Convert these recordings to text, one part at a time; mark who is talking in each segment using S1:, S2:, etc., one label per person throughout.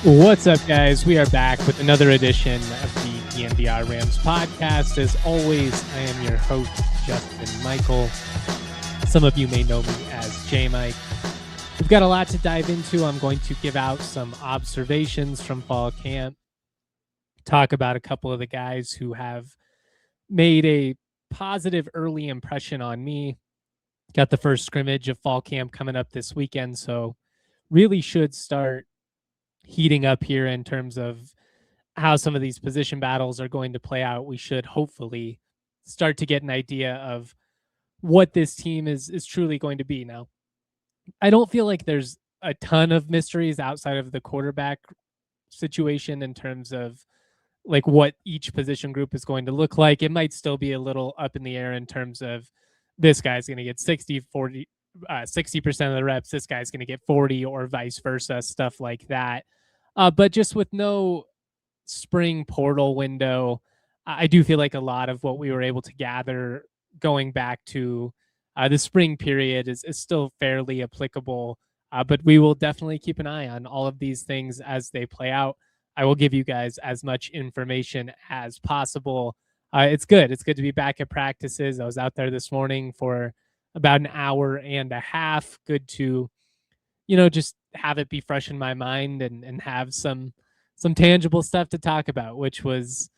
S1: What's up, guys? We are back with another edition of the DNVR Rams podcast. As always, I am your host, Justin Michael. Some of you may know me as J-Mike. We've got a lot to dive into. I'm going to give out some observations from fall camp, talk about a couple of the guys who have made a positive early impression on me. Got the first scrimmage of fall camp coming up this weekend, so really should start heating up here in terms of how some of these position battles are going to play out. We should hopefully start to get an idea of what this team is truly going to be. Now, I don't feel like there's a ton of mysteries outside of the quarterback situation in terms of like what each position group is going to look like. It might still be a little up in the air in terms of this guy's going to get 60% of the reps, this guy's going to get 40 or vice versa, stuff like that. But just with no spring portal window, I do feel like a lot of what we were able to gather going back to the spring period is still fairly applicable. But we will definitely keep an eye on all of these things as they play out. I will give you guys as much information as possible. It's good. It's good to be back at practices. I was out there this morning for about an hour and a half. Good to, just have it be fresh in my mind and have some tangible stuff to talk about, which was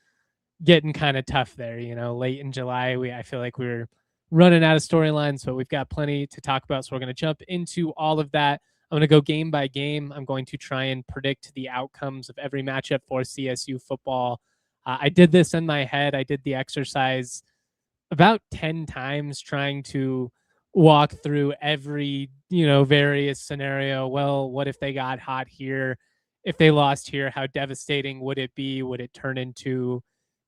S1: getting kind of tough there. Late in July, I feel like we were running out of storylines, but we've got plenty to talk about. So we're going to jump into all of that. I'm going to go game by game. I'm going to try and predict the outcomes of every matchup for CSU football. I did this in my head. I did the exercise about 10 times trying to walk through every, various scenario. Well, what if they got hot here? If they lost here, how devastating would it be? Would it turn into,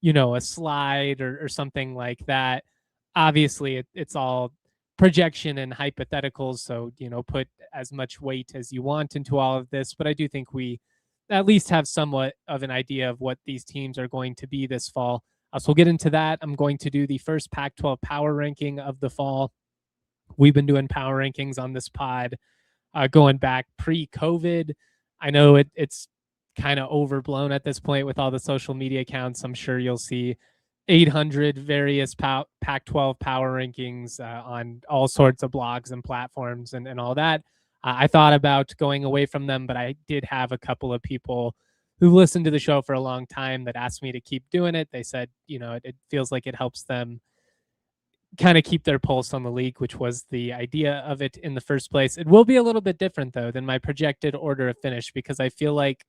S1: a slide or something like that? Obviously, it's all projection and hypotheticals. So, put as much weight as you want into all of this. But I do think we at least have somewhat of an idea of what these teams are going to be this fall. So we'll get into that. I'm going to do the first Pac-12 power ranking of the fall. We've been doing power rankings on this pod going back pre-COVID. I know it's kind of overblown at this point with all the social media accounts. I'm sure you'll see 800 various Pac-12 power rankings on all sorts of blogs and platforms and all that. I thought about going away from them, but I did have a couple of people who listened to the show for a long time that asked me to keep doing it. They said, it feels like it helps them kind of keep their pulse on the league, which was the idea of it in the first place. It will be a little bit different, though, than my projected order of finish, because I feel like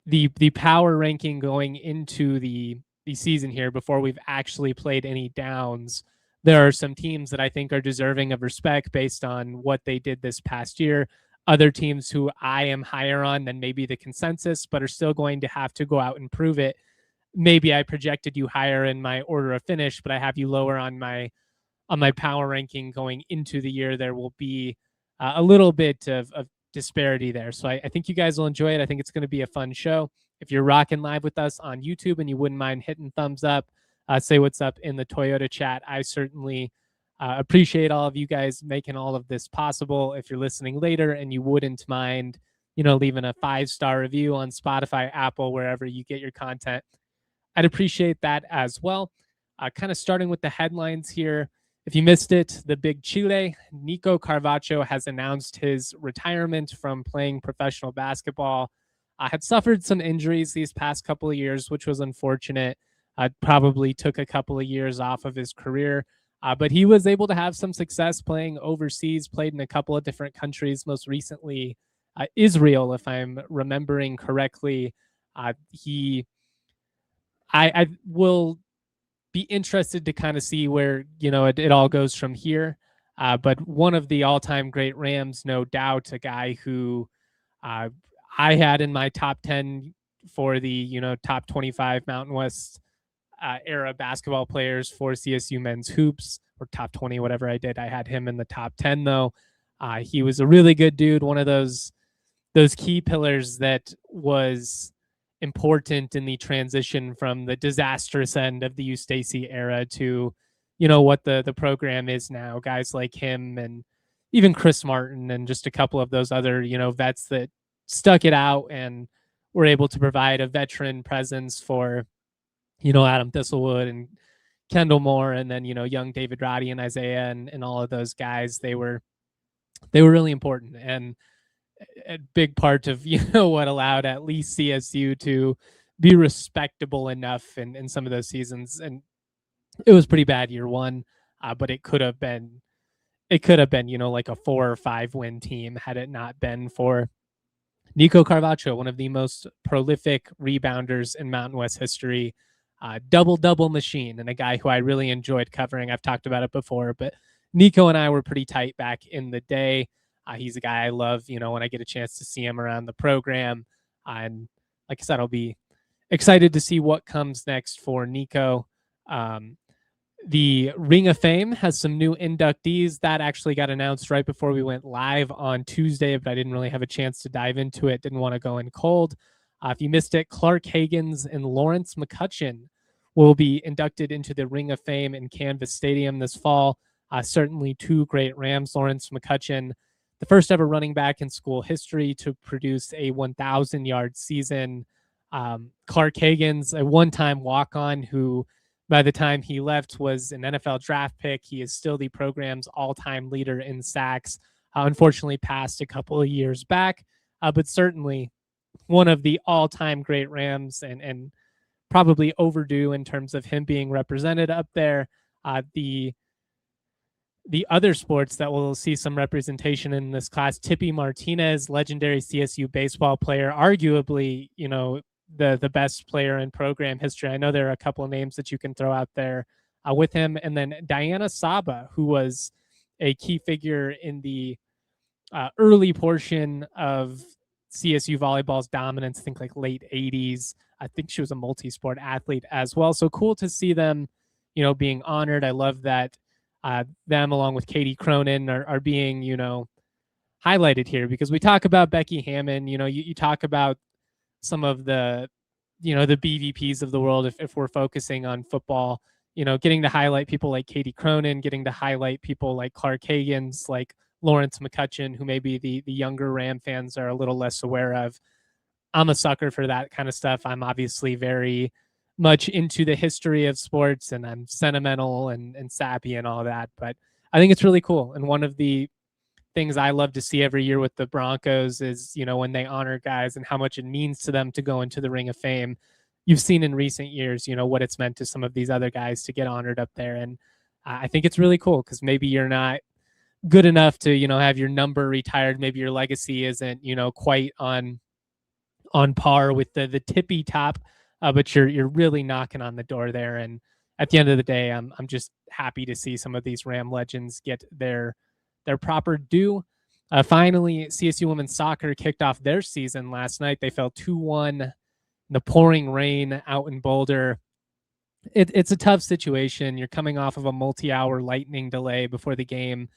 S1: the power ranking going into the season here, before we've actually played any downs, there are some teams that I think are deserving of respect based on what they did this past year. Other teams who I am higher on than maybe the consensus, but are still going to have to go out and prove it. Maybe I projected you higher in my order of finish, but I have you lower on my power ranking going into the year. There will be a little bit of disparity there. So I think you guys will enjoy it. I think it's going to be a fun show. If you're rocking live with us on YouTube and you wouldn't mind hitting thumbs up, say what's up in the Toyota chat. I certainly appreciate all of you guys making all of this possible. If you're listening later and you wouldn't mind, leaving a 5-star review on Spotify, Apple, wherever you get your content, I'd appreciate that as well. Kind of starting with the headlines here. If you missed it, the big Chile, Nico Carvacho has announced his retirement from playing professional basketball. Had suffered some injuries these past couple of years, which was unfortunate. Probably took a couple of years off of his career, but he was able to have some success playing overseas, played in a couple of different countries, most recently Israel, if I'm remembering correctly. He I will be interested to kind of see where, it all goes from here. But one of the all-time great Rams, no doubt, a guy who uh, I had in my top 10 for the, top 25 Mountain West era basketball players for CSU men's hoops, or top 20, whatever I did. I had him in the top 10, though. He was a really good dude, one of those key pillars that was important in the transition from the disastrous end of the U Stacy era to, what the program is now. Guys like him and even Chris Martin and just a couple of those other, vets that stuck it out and were able to provide a veteran presence for, Adam Thistlewood and Kendall Moore, and then, young David Roddy and Isaiah and all of those guys. They were really important and a big part of what allowed at least CSU to be respectable enough in some of those seasons. And it was pretty bad year one, but it could have been like a 4 or 5 win team had it not been for Nico Carvacho, one of the most prolific rebounders in Mountain West history. Double machine, and a guy who I really enjoyed covering. I've talked about it before, but Nico and I were pretty tight back in the day. He's a guy I love, when I get a chance to see him around the program. And like I said, I'll be excited to see what comes next for Nico. The Ring of Fame has some new inductees. That actually got announced right before we went live on Tuesday, but I didn't really have a chance to dive into it. Didn't want to go in cold. If you missed it, Clark Hagens and Lawrence McCutcheon will be inducted into the Ring of Fame in Canvas Stadium this fall. Certainly two great Rams. Lawrence McCutcheon, the first ever running back in school history to produce a 1,000-yard season. Clark Hagens, a one-time walk-on who, by the time he left, was an NFL draft pick. He is still the program's all-time leader in sacks. Unfortunately, passed a couple of years back, but certainly one of the all-time great Rams and probably overdue in terms of him being represented up there. The other sports that will see some representation in this class, Tippy Martinez, legendary CSU baseball player, arguably, the best player in program history. I know there are a couple of names that you can throw out there with him. And then Diana Saba, who was a key figure in the early portion of CSU volleyball's dominance, I think like late 80s. I think she was a multi-sport athlete as well. So cool to see them, being honored. I love that them, along with Katie Cronin, are being, highlighted here, because we talk about Becky Hammond, you talk about some of the, the BVPs of the world, if we're focusing on football, getting to highlight people like Katie Cronin, getting to highlight people like Clark Hagens, like Lawrence McCutcheon, who maybe the younger Ram fans are a little less aware of. I'm a sucker for that kind of stuff. I'm obviously very much into the history of sports, and I'm sentimental and sappy and all that, but I think it's really cool. And one of the things I love to see every year with the Broncos is, when they honor guys and how much it means to them to go into the Ring of Fame. You've seen in recent years, what it's meant to some of these other guys to get honored up there. And I think it's really cool, because maybe you're not good enough to, have your number retired. Maybe your legacy isn't, quite on par with the tippy top, but you're really knocking on the door there. And at the end of the day, I'm just happy to see some of these Ram legends get their proper due. Finally, CSU women's soccer kicked off their season last night. They fell 2-1 in the pouring rain out in Boulder. It's a tough situation. You're coming off of a multi-hour lightning delay before the game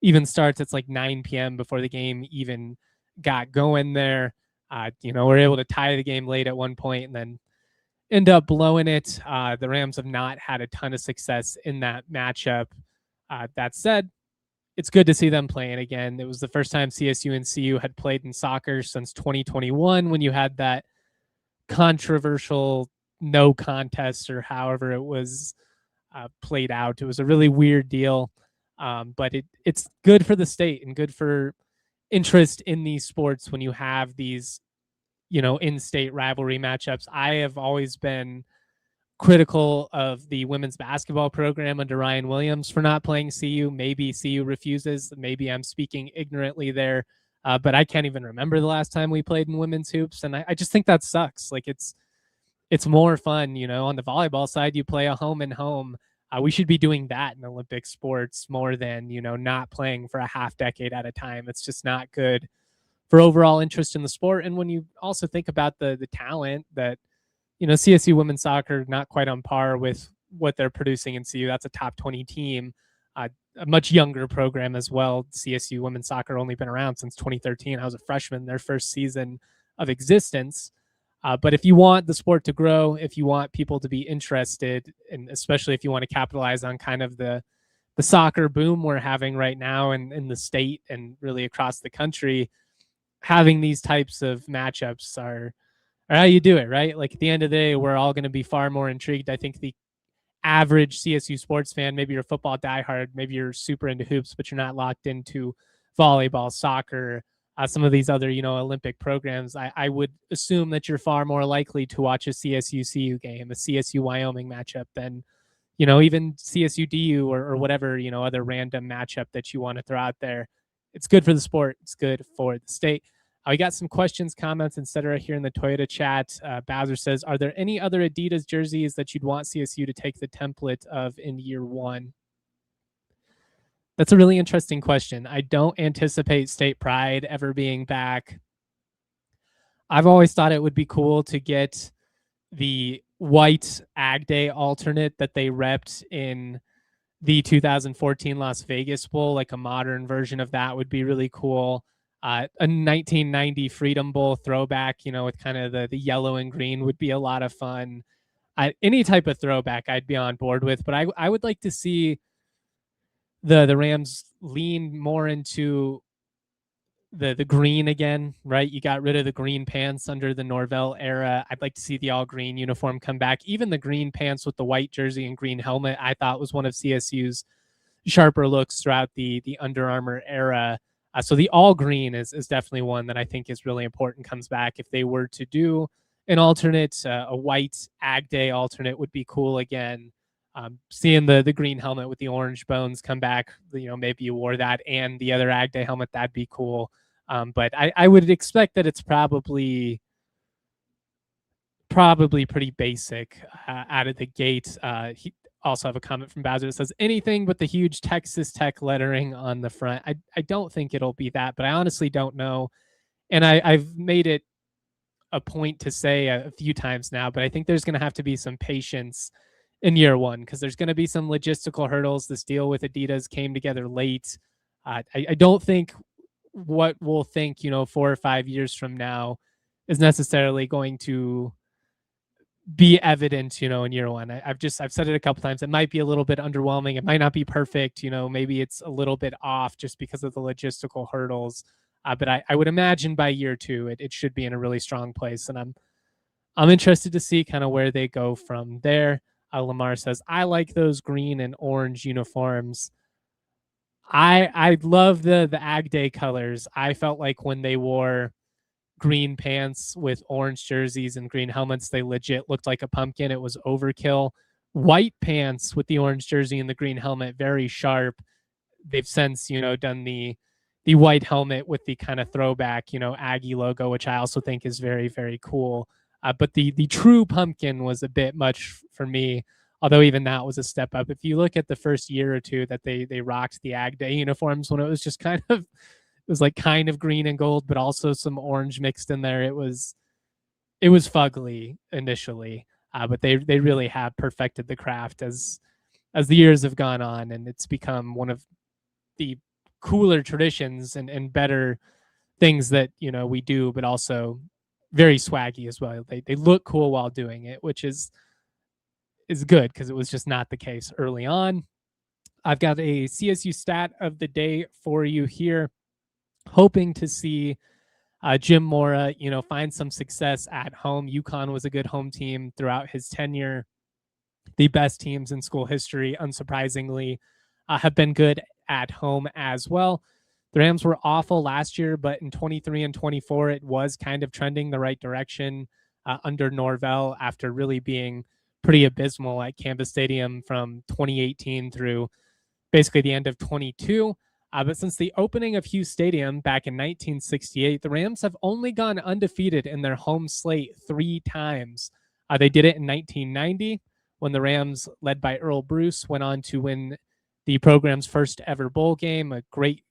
S1: even starts. It's like 9 p.m. before the game even got going there. We're able to tie the game late at one point and then end up blowing it. The Rams have not had a ton of success in that matchup. That said, it's good to see them playing again. It was the first time CSU and CU had played in soccer since 2021, when you had that controversial no contest, or however it was played out. It was a really weird deal, but it's good for the state and good for interest in these sports when you have these, in-state rivalry matchups. I have always been critical of the women's basketball program under Ryan Williams for not playing CU. Maybe CU refuses. Maybe I'm speaking ignorantly there, but I can't even remember the last time we played in women's hoops, and I just think that sucks. Like, it's it's more fun, on the volleyball side, you play a home and home. We should be doing that in Olympic sports more than, not playing for a half decade at a time. It's just not good for overall interest in the sport. And when you also think about the talent that, CSU women's soccer, not quite on par with what they're producing in CU. That's a top 20 team, a much younger program as well. CSU women's soccer only been around since 2013. I was a freshman their first season of existence. But if you want the sport to grow, if you want people to be interested, and especially if you want to capitalize on kind of the soccer boom we're having right now in the state and really across the country, having these types of matchups are how you do it, right? Like at the end of the day, we're all going to be far more intrigued. I think the average CSU sports fan, maybe you're a football diehard, maybe you're super into hoops, but you're not locked into volleyball, soccer, some of these other, Olympic programs. I would assume that you're far more likely to watch a CSU CU game, a CSU Wyoming matchup than, even CSU DU or whatever, other random matchup that you want to throw out there. It's good for the sport. It's good for the state. We got some questions, comments, etc. here in the Toyota chat. Bowser says, are there any other Adidas jerseys that you'd want CSU to take the template of in year one? That's a really interesting question. I don't anticipate State Pride ever being back. I've always thought it would be cool to get the white Ag Day alternate that they repped in the 2014 Las Vegas Bowl. Like a modern version of that would be really cool. A 1990 Freedom Bowl throwback, with kind of the yellow and green would be a lot of fun. Any type of throwback I'd be on board with, but I would like to see the Rams lean more into the green again, right? You got rid of the green pants under the Norvell era. I'd like to see the all green uniform come back. Even the green pants with the white jersey and green helmet, I thought was one of CSU's sharper looks throughout the Under Armour era. So the all green is definitely one that I think is really important, comes back. If they were to do an alternate, a white Ag Day alternate would be cool again. Seeing the green helmet with the orange bones come back, maybe you wore that and the other Ag Day helmet, that'd be cool. But I would expect that it's probably pretty basic out of the gate. He also have a comment from Bowser that says, anything but the huge Texas Tech lettering on the front. I don't think it'll be that, but I honestly don't know. And I've made it a point to say a few times now, but I think there's going to have to be some patience in year one because there's going to be some logistical hurdles. This deal with Adidas came together late. I don't think what we'll think, 4 or 5 years from now is necessarily going to be evident, in year one. I've said it a couple times. It might be a little bit underwhelming. It might not be perfect. Maybe it's a little bit off just because of the logistical hurdles. But I would imagine by year two, it should be in a really strong place. And I'm interested to see kind of where they go from there. Lamar says, I like those green and orange uniforms. I love the Ag Day colors. I felt like when they wore green pants with orange jerseys and green helmets, they legit looked like a pumpkin. It was overkill. White pants with the orange jersey and the green helmet, very sharp. They've since, done the white helmet with the kind of throwback, Aggie logo, which I also think is very, very cool. But the true pumpkin was a bit much for me, although even that was a step up. If you look at the first year or two that they rocked the Ag Day uniforms when it was just kind of, it was like kind of green and gold, but also some orange mixed in there. It was fugly initially, but they really have perfected the craft as the years have gone on, and it's become one of the cooler traditions and better things that we do, but also very swaggy as well. They look cool while doing it, which is good because it was just not the case early on. I've got a CSU stat of the day for you here. Hoping to see Jim Mora, find some success at home. UConn was a good home team throughout his tenure. The best teams in school history, unsurprisingly, have been good at home as well. The Rams were awful last year, but in 23 and 24, it was kind of trending the right direction under Norvell after really being pretty abysmal at Canvas Stadium from 2018 through basically the end of 22. But since the opening of Hughes Stadium back in 1968, the Rams have only gone undefeated in their home slate 3 times. They did it in 1990 when the Rams, led by Earl Bruce, went on to win the program's first ever bowl game, a great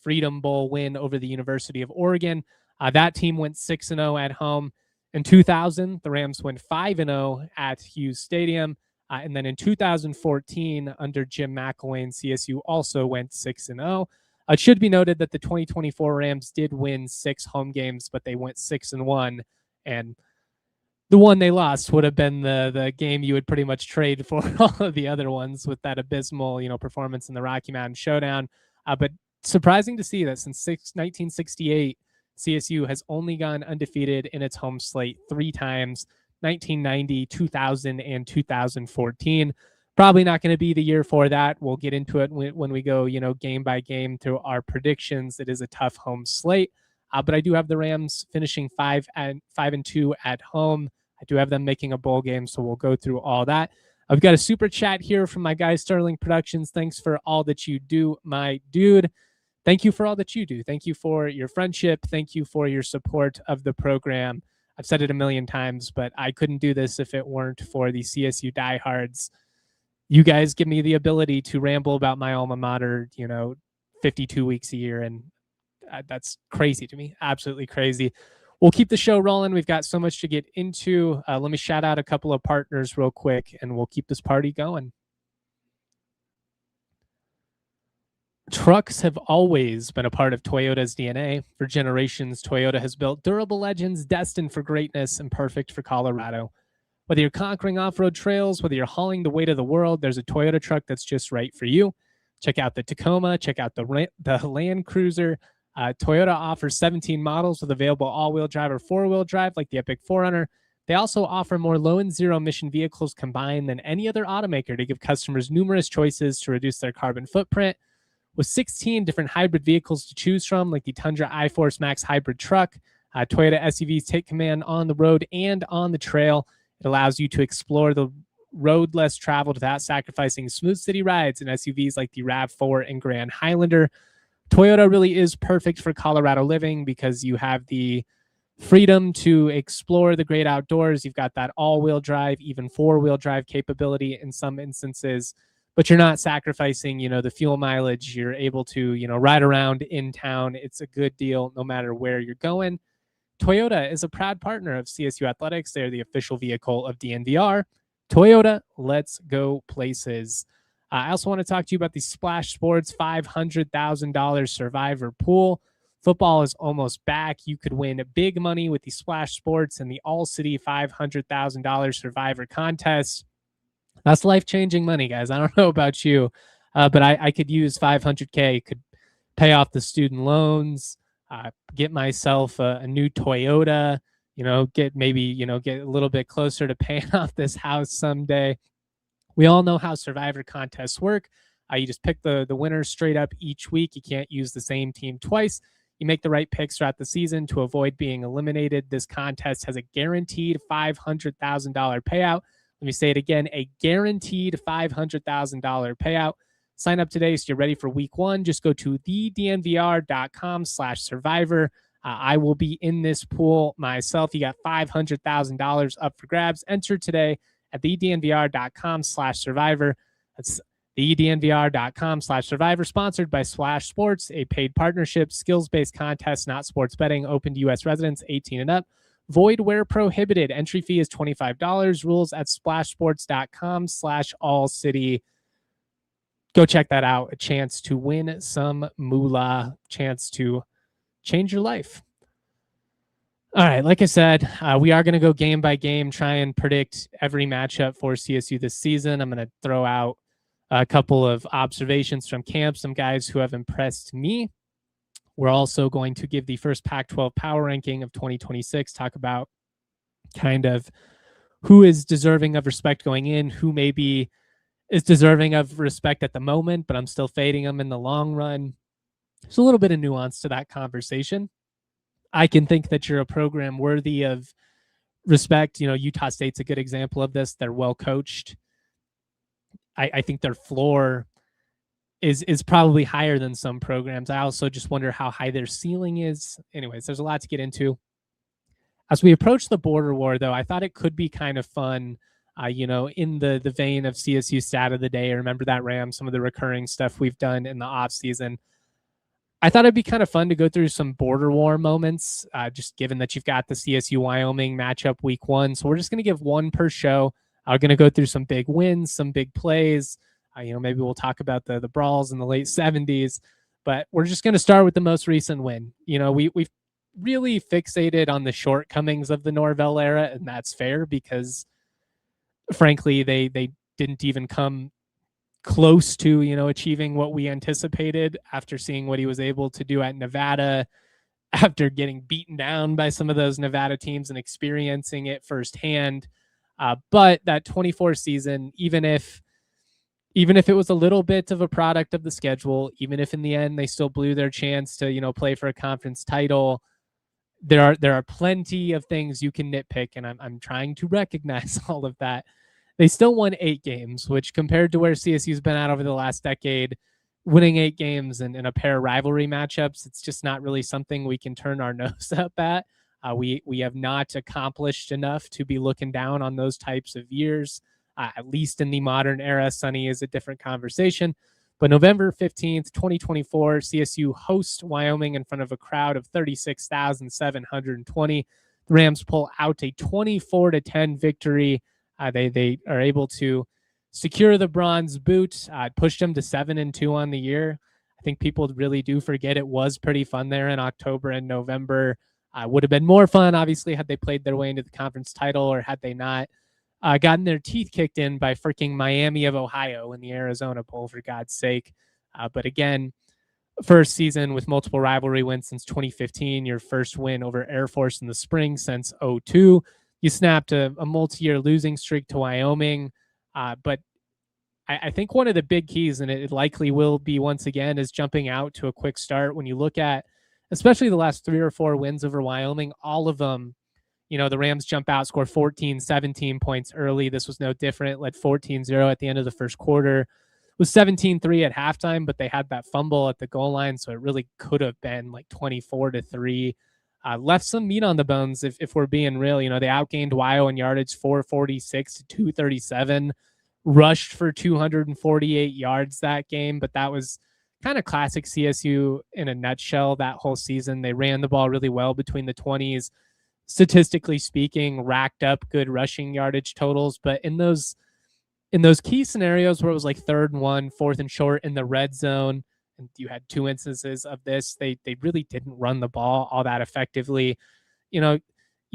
S1: Freedom Bowl win over the University of Oregon. That team went 6-0 at home. In 2000, the Rams went 5-0 at Hughes Stadium. And then in 2014, under Jim McElwain, CSU also went 6-0. It should be noted that the 2024 Rams did win 6 home games, but they went 6-1. And the one they lost would have been the game you would pretty much trade for all of the other ones with that abysmal, performance in the Rocky Mountain Showdown. But surprising to see that since 1968, CSU has only gone undefeated in its home slate 3 times, 1990, 2000, and 2014. Probably not going to be the year for that. We'll get into it when we go, game by game through our predictions. It is a tough home slate, but I do have the Rams finishing 5-2 at home. I do have them making a bowl game, so we'll go through all that. I've got a super chat here from my guy Sterling Productions. Thanks for all that you do, my dude. Thank you for all that you do. Thank you for your friendship. Thank you for your support of the program. I've said it a million times, but I couldn't do this if it weren't for the CSU diehards. You guys give me the ability to ramble about my alma mater, 52 weeks a year, and that's crazy to me. Absolutely crazy. We'll keep the show rolling. We've got so much to get into. Let me shout out a couple of partners real quick, and we'll keep this party going. Trucks have always been a part of Toyota's DNA. For generations, Toyota has built durable legends destined for greatness and perfect for Colorado. Whether you're conquering off-road trails, whether you're hauling the weight of the world, there's a Toyota truck that's just right for you. Check out the Tacoma. Check out the Land Cruiser. Toyota offers 17 models with available all-wheel drive or four-wheel drive like the Epic 4Runner. They also offer more low and zero-emission vehicles combined than any other automaker to give customers numerous choices to reduce their carbon footprint. With 16 different hybrid vehicles to choose from, like the Tundra iForce Max hybrid truck, Toyota SUVs take command on the road and on the trail. It allows you to explore the road less traveled without sacrificing smooth city rides in SUVs like the RAV4 and Grand Highlander. Toyota really is perfect for Colorado living because you have the freedom to explore the great outdoors. You've got that all-wheel drive, even four-wheel drive capability in some instances, but you're not sacrificing, the fuel mileage. You're able to, ride around in town. It's a good deal no matter where you're going. Toyota is a proud partner of CSU Athletics. They're the official vehicle of DNVR. Toyota, let's go places. I also want to talk to you about the Splash Sports $500,000 Survivor Pool. Football is almost back. You could win big money with the Splash Sports and the ALLCITY $500,000 Survivor Contest. That's life-changing money, guys. I don't know about you, but I could use $500K, could pay off the student loans, get myself a new Toyota, get a little bit closer to paying off this house someday. We all know how Survivor contests work. You just pick the winner straight up each week. You can't use the same team twice. You make the right picks throughout the season to avoid being eliminated. This contest has a guaranteed $500,000 payout. Let me say it again, a guaranteed $500,000 payout. Sign up today so you're ready for week 1. Just go to thednvr.com/survivor. I will be in this pool myself. You got $500,000 up for grabs. Enter today at thednvr.com/survivor. That's thednvr.com/survivor, sponsored by Splash Sports, a paid partnership, skills-based contest, not sports betting, open to U.S. residents 18 and up. Void where prohibited. Entry fee is $25. Rules at splashsports.com/allcity. Go check that out. A chance to win some moolah, chance to change your life. All right, like I said, we are going to go game by game, try and predict every matchup for CSU this season. I'm going to throw out a couple of observations from camp, some guys who have impressed me. We're also going to give the first Pac-12 power ranking of 2026, talk about kind of who is deserving of respect going in, who maybe is deserving of respect at the moment, but I'm still fading them in the long run. There's a little bit of nuance to that conversation. I can think that you're a program worthy of respect. Utah State's a good example of this. They're well coached. I think their floor is probably higher than some programs. I also just wonder how high their ceiling is. Anyways, there's a lot to get into. As we approach the border war, though, I thought it could be kind of fun, in the vein of CSU Stat of the Day. Remember that, Ram, some of the recurring stuff we've done in the off season. I thought it'd be kind of fun to go through some border war moments, just given that you've got the CSU Wyoming matchup week 1. So we're just going to give one per show. I'm going to go through some big wins, some big plays. Maybe we'll talk about the brawls in the late 70s, but we're just going to start with the most recent win. We've really fixated on the shortcomings of the Norvell era, and that's fair because, frankly, they didn't even come close to achieving what we anticipated after seeing what he was able to do at Nevada, after getting beaten down by some of those Nevada teams and experiencing it firsthand. But that 24 season, even if it was a little bit of a product of the schedule, even if in the end they still blew their chance to play for a conference title, there are plenty of things you can nitpick, and I'm trying to recognize all of that. They still won 8 games, which compared to where CSU's been at over the last decade, winning 8 games in a pair of rivalry matchups, it's just not really something we can turn our nose up at. We have not accomplished enough to be looking down on those types of years. At least in the modern era, Sunny is a different conversation. But November 15th, 2024, CSU hosts Wyoming in front of a crowd of 36,720. The Rams pull out a 24-10 victory. They are able to secure the bronze boot, pushed them to 7-2 on the year. I think people really do forget it was pretty fun there in October and November. Would have been more fun, obviously, had they played their way into the conference title, or had they not gotten their teeth kicked in by freaking Miami of Ohio in the Arizona Bowl, for God's sake. But again, first season with multiple rivalry wins since 2015, your first win over Air Force in the spring since 2002. You snapped a multi-year losing streak to Wyoming. But I think one of the big keys, and it likely will be once again, is jumping out to a quick start. When you look at especially the last 3 or 4 wins over Wyoming, all of them, the Rams jump out, score 14, 17 points early. This was no different. Led 14-0 at the end of the first quarter. It was 17-3 at halftime, but they had that fumble at the goal line, so it really could have been like 24-3. Left some meat on the bones, if we're being real. They outgained Wyo in yardage 446 to 237, rushed for 248 yards that game, but that was kind of classic CSU in a nutshell that whole season. They ran the ball really well between the 20s. Statistically speaking, racked up good rushing yardage totals, but in those key scenarios where it was like 3rd and 1, 4th and short in the red zone, and you had 2 instances of this, they really didn't run the ball all that effectively. You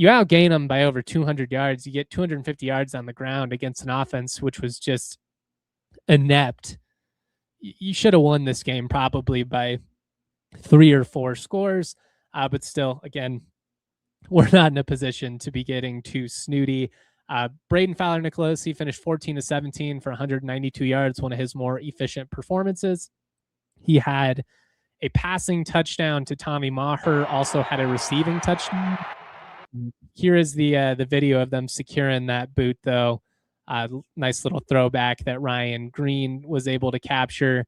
S1: outgain them by over 200 yards. You get 250 yards on the ground against an offense which was just inept. You should have won this game probably by 3 or 4 scores, but still, again, we're not in a position to be getting too snooty. Braden Fowler-Nicolosi finished 14-17 for 192 yards, one of his more efficient performances. He had a passing touchdown to Tommy Maher, also had a receiving touchdown. Here is the video of them securing that boot, though. Nice little throwback that Ryan Green was able to capture.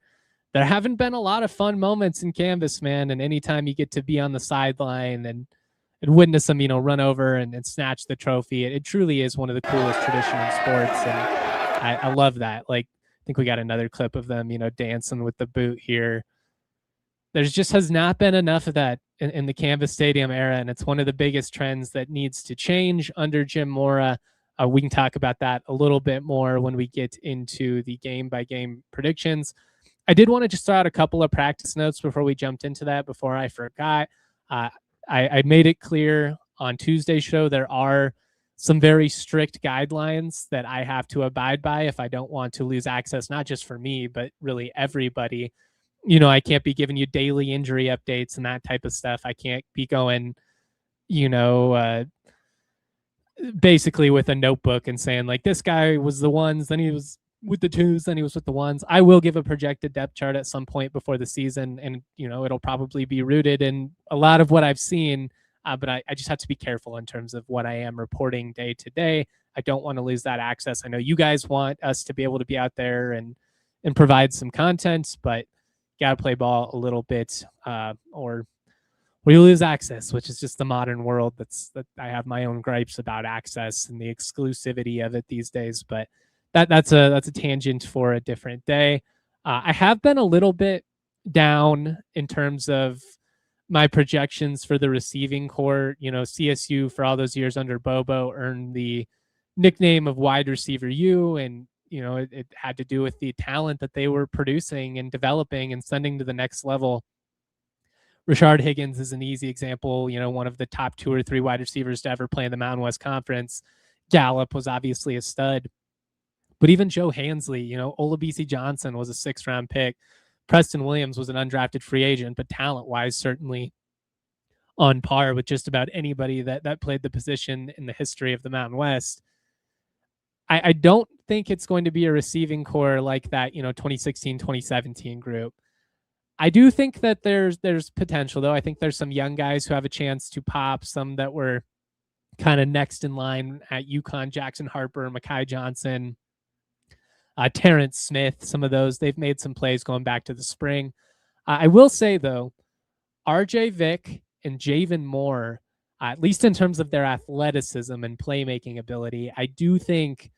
S1: There haven't been a lot of fun moments in Canvas, man, and anytime you get to be on the sideline and witness them, run over and snatch the trophy, it truly is one of the coolest traditions in sports, and I love that. Like, I think we got another clip of them, dancing with the boot here. There's just has not been enough of that in the Canvas Stadium era, and it's one of the biggest trends that needs to change under Jim Mora. We can talk about that a little bit more when we get into the game-by-game predictions. I did want to just throw out a couple of practice notes before we jumped into that, before I forgot. I made it clear on Tuesday's show there are some very strict guidelines that I have to abide by if I don't want to lose access, not just for me, but really everybody. I can't be giving you daily injury updates and that type of stuff. I can't be going, basically with a notebook and saying, like, this guy was the ones, then he was with the twos, then he was with the ones. I will give a projected depth chart at some point before the season, and it'll probably be rooted in a lot of what I've seen, but I just have to be careful in terms of what I am reporting day to day. I don't want to lose that access. I know you guys want us to be able to be out there and provide some content, but got to play ball a little bit, or or you lose access, which is just the modern world. That I have my own gripes about access and the exclusivity of it these days. But that's a tangent for a different day. I have been a little bit down in terms of my projections for the receiving core. CSU for all those years under Bobo earned the nickname of wide receiver U, and it had to do with the talent that they were producing and developing and sending to the next level. Rashard Higgins is an easy example, one of the top 2 or 3 wide receivers to ever play in the Mountain West Conference. Gallup was obviously a stud, but even Joe Hansley, Olabisi Johnson was a 6th-round pick. Preston Williams was an undrafted free agent, but talent-wise, certainly on par with just about anybody that played the position in the history of the Mountain West. I don't think it's going to be a receiving core like that, 2016, 2017 group. I do think that there's potential, though. I think there's some young guys who have a chance to pop, some that were kind of next in line at UConn: Jackson Harper, Mekhi Johnson, Terrence Smith. Some of those, they've made some plays going back to the spring. I will say, though, RJ Vick and Javen Moore, at least in terms of their athleticism and playmaking ability, I do think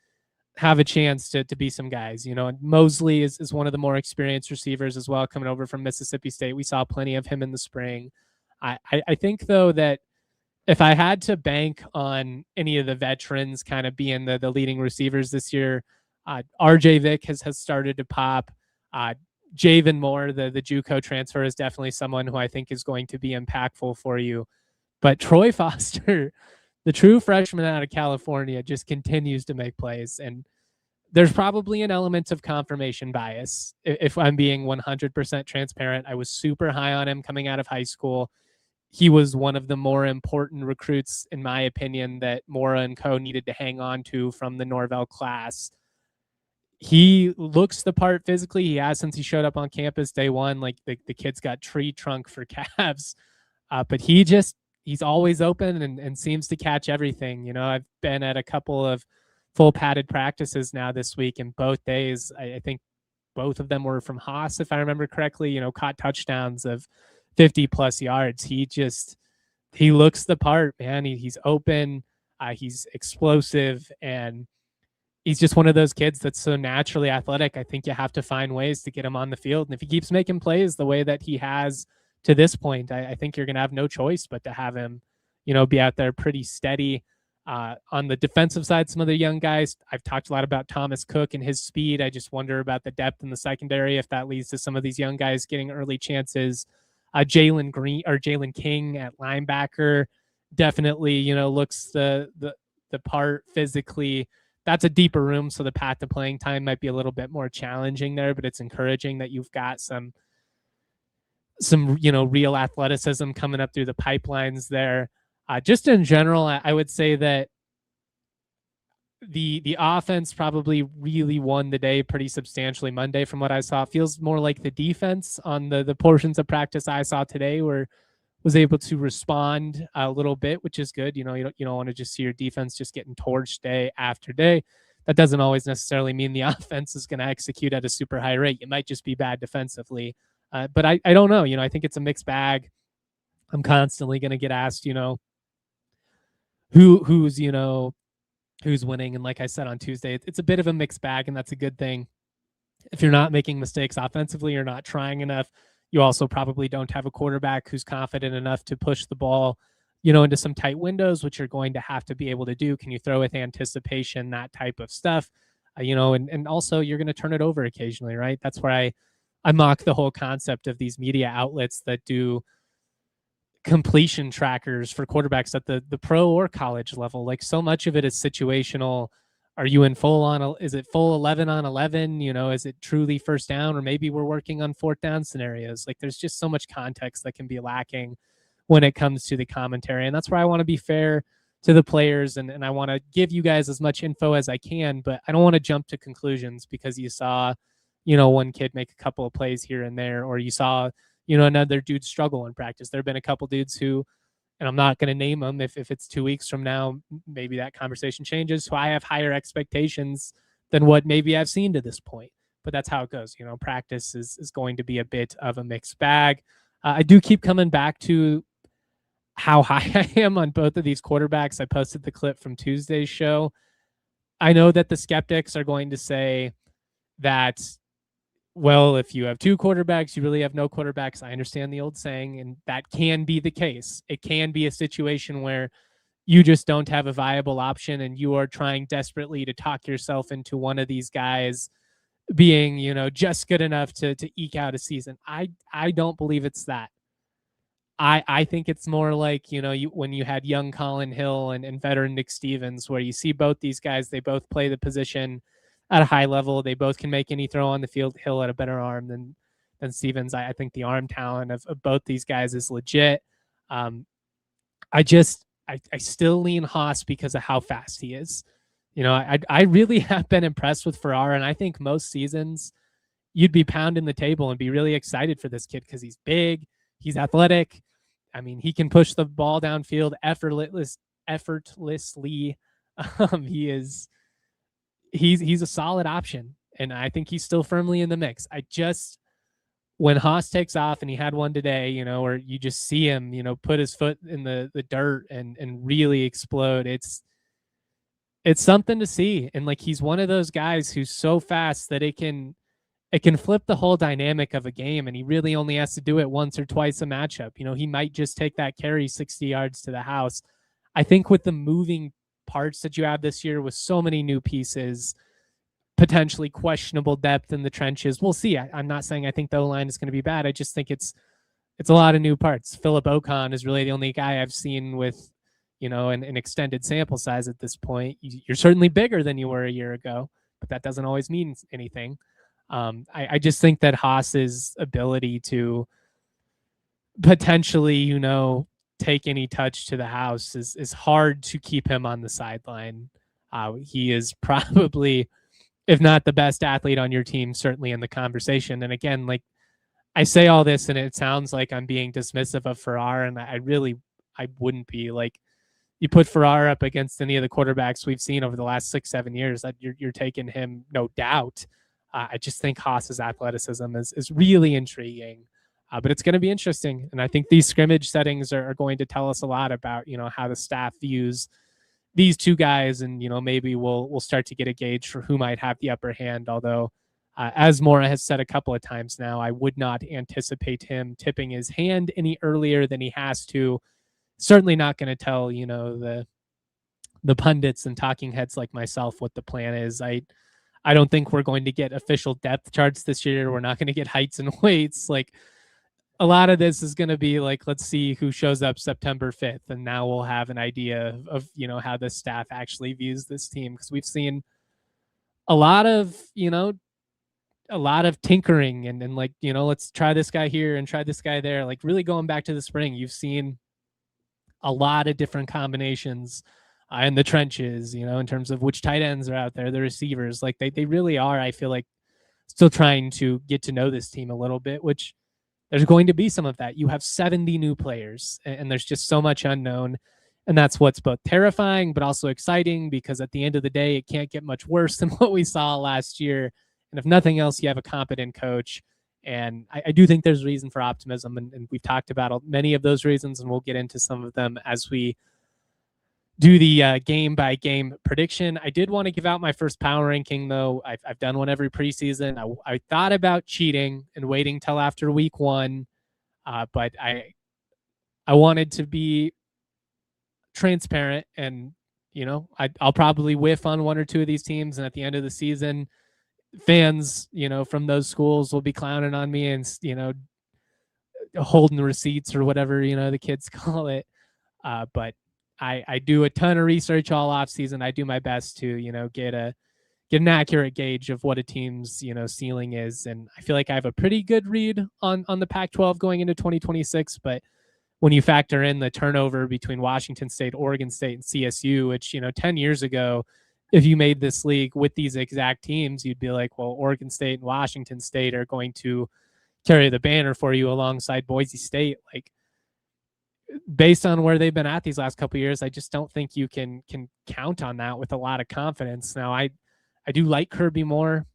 S1: have a chance to be some guys. Mosley is one of the more experienced receivers as well, coming over from Mississippi State. We saw plenty of him in the spring. I think, though, that if I had to bank on any of the veterans kind of being the leading receivers this year, RJ Vick has started to pop. Javen Moore, the JUCO transfer, is definitely someone who I think is going to be impactful for you. But Troy Foster, the true freshman out of California, just continues to make plays. And there's probably an element of confirmation bias. If I'm being 100% transparent, I was super high on him coming out of high school. He was one of the more important recruits, in my opinion, that Mora and co needed to hang on to from the Norvell class. He looks the part physically. He has since he showed up on campus day one. Like the kid's got tree trunk for calves. But he's always open and seems to catch everything. I've been at a couple of full padded practices now this week, and both days, I think both of them were from Haas, if I remember correctly, caught touchdowns of 50 plus yards. He looks the part, man. He's open, he's explosive, and he's just one of those kids that's so naturally athletic. I think you have to find ways to get him on the field. And if he keeps making plays the way that he has to this point, I think you're going to have no choice but to have him, be out there pretty steady. On the defensive side, some of the young guys, I've talked a lot about Thomas Cook and his speed. I just wonder about the depth in the secondary, if that leads to some of these young guys getting early chances. Jalen King at linebacker definitely, looks the part physically. That's a deeper room, so the path to playing time might be a little bit more challenging there, but it's encouraging that you've got some real athleticism coming up through the pipelines there. Just in general, I would say that the offense probably really won the day pretty substantially Monday from what I saw. It feels more like the defense on the portions of practice I saw today was able to respond a little bit, which is good. You don't want to just see your defense just getting torched day after day. That doesn't always necessarily mean the offense is going to execute at a super high rate. It might just be bad defensively. But I don't know. I think it's a mixed bag. I'm constantly going to get asked, who's winning. And like I said on Tuesday, it's a bit of a mixed bag, and that's a good thing. If you're not making mistakes offensively, you're not trying enough. You also probably don't have a quarterback who's confident enough to push the ball, into some tight windows, which you're going to have to be able to do. Can you throw with anticipation, that type of stuff? And also you're going to turn it over occasionally, right? That's where I mock the whole concept of these media outlets that do completion trackers for quarterbacks at the pro or college level. Like, so much of it is situational. Are you in is it full 11 on 11? Is it truly first down, or maybe we're working on fourth down scenarios? Like, there's just so much context that can be lacking when it comes to the commentary. And that's where I want to be fair to the players. And I want to give you guys as much info as I can, but I don't want to jump to conclusions because you saw, one kid make a couple of plays here and there, or you saw, another dude struggle in practice. There have been a couple dudes who, and I'm not going to name them, if it's 2 weeks from now, maybe that conversation changes, so I have higher expectations than what maybe I've seen to this point. But that's how it goes. Practice is going to be a bit of a mixed bag. I do keep coming back to how high I am on both of these quarterbacks. I posted the clip from Tuesday's show. I know that the skeptics are going to say that, well, if you have two quarterbacks, you really have no quarterbacks. I understand the old saying, and that can be the case. It can be a situation where you just don't have a viable option and you are trying desperately to talk yourself into one of these guys being, just good enough to eke out a season. I don't believe it's that. I think it's more like, when you had young Colin Hill and veteran Nick Stevens, where you see both these guys, they both play the position at a high level. They both can make any throw on the field. Hill had a better arm than Stevens. I think the arm talent of both these guys is legit. I still lean Haas because of how fast he is. I really have been impressed with Ferrara, and I think most seasons you'd be pounding the table and be really excited for this kid because he's big, he's athletic. I mean, he can push the ball downfield effortlessly. He's a solid option, and I think he's still firmly in the mix. When Haas takes off, and he had one today, where you just see him, put his foot in the dirt and really explode. It's something to see. And like, he's one of those guys who's so fast that it can flip the whole dynamic of a game. And he really only has to do it once or twice a matchup. He might just take that carry 60 yards to the house. I think with the moving parts that you have this year, with so many new pieces, potentially questionable depth in the trenches, we'll see. I'm not saying I think the O-line is going to be bad. I just think it's a lot of new parts. Philip Ocon is really the only guy I've seen with, an extended sample size at this point. You're certainly bigger than you were a year ago, but that doesn't always mean anything. I just think that Haas's ability to potentially, take any touch to the house is hard to keep him on the sideline. He is probably, if not the best athlete on your team, certainly in the conversation. And again, like, I say all this and it sounds like I'm being dismissive of Ferrara, and I wouldn't be. Like, you put Ferrara up against any of the quarterbacks we've seen over the last 6-7 years, that you're taking him, no doubt. I just think Haas's athleticism is really intriguing, but it's going to be interesting. And I think these scrimmage settings are going to tell us a lot about, how the staff views these two guys, and maybe we'll start to get a gauge for who might have the upper hand. Although, as Mora has said a couple of times now, I would not anticipate him tipping his hand any earlier than he has to. Certainly not going to tell the pundits and talking heads like myself what the plan is. I don't think we're going to get official depth charts this year. We're not going to get heights and weights. Like, a lot of this is going to be like, let's see who shows up September 5th. And now we'll have an idea of how the staff actually views this team. Because we've seen a lot of tinkering and like, let's try this guy here and try this guy there. Like, really going back to the spring, you've seen a lot of different combinations in the trenches, in terms of which tight ends are out there, the receivers. Like, they really are, I feel like, still trying to get to know this team a little bit, which there's going to be some of that. You have 70 new players, and there's just so much unknown. And that's what's both terrifying, but also exciting, because at the end of the day, it can't get much worse than what we saw last year. And if nothing else, you have a competent coach. And I do think there's reason for optimism. And we've talked about many of those reasons, and we'll get into some of them as we do the game-by-game prediction. I did want to give out my first power ranking, though. I've done one every preseason. I thought about cheating and waiting till after week 1, but I wanted to be transparent, and I'll probably whiff on one or two of these teams, and at the end of the season, fans from those schools will be clowning on me and holding receipts or whatever the kids call it. But I do a ton of research all off season. I do my best to get an accurate gauge of what a team's ceiling is, and I feel like I have a pretty good read on the Pac-12 going into 2026. But when you factor in the turnover between Washington State, Oregon State, and CSU, which 10 years ago, if you made this league with these exact teams, you'd be like, well, Oregon State and Washington State are going to carry the banner for you alongside Boise State. Like, based on where they've been at these last couple of years, I just don't think you can count on that with a lot of confidence. Now, I do like Kirby Moore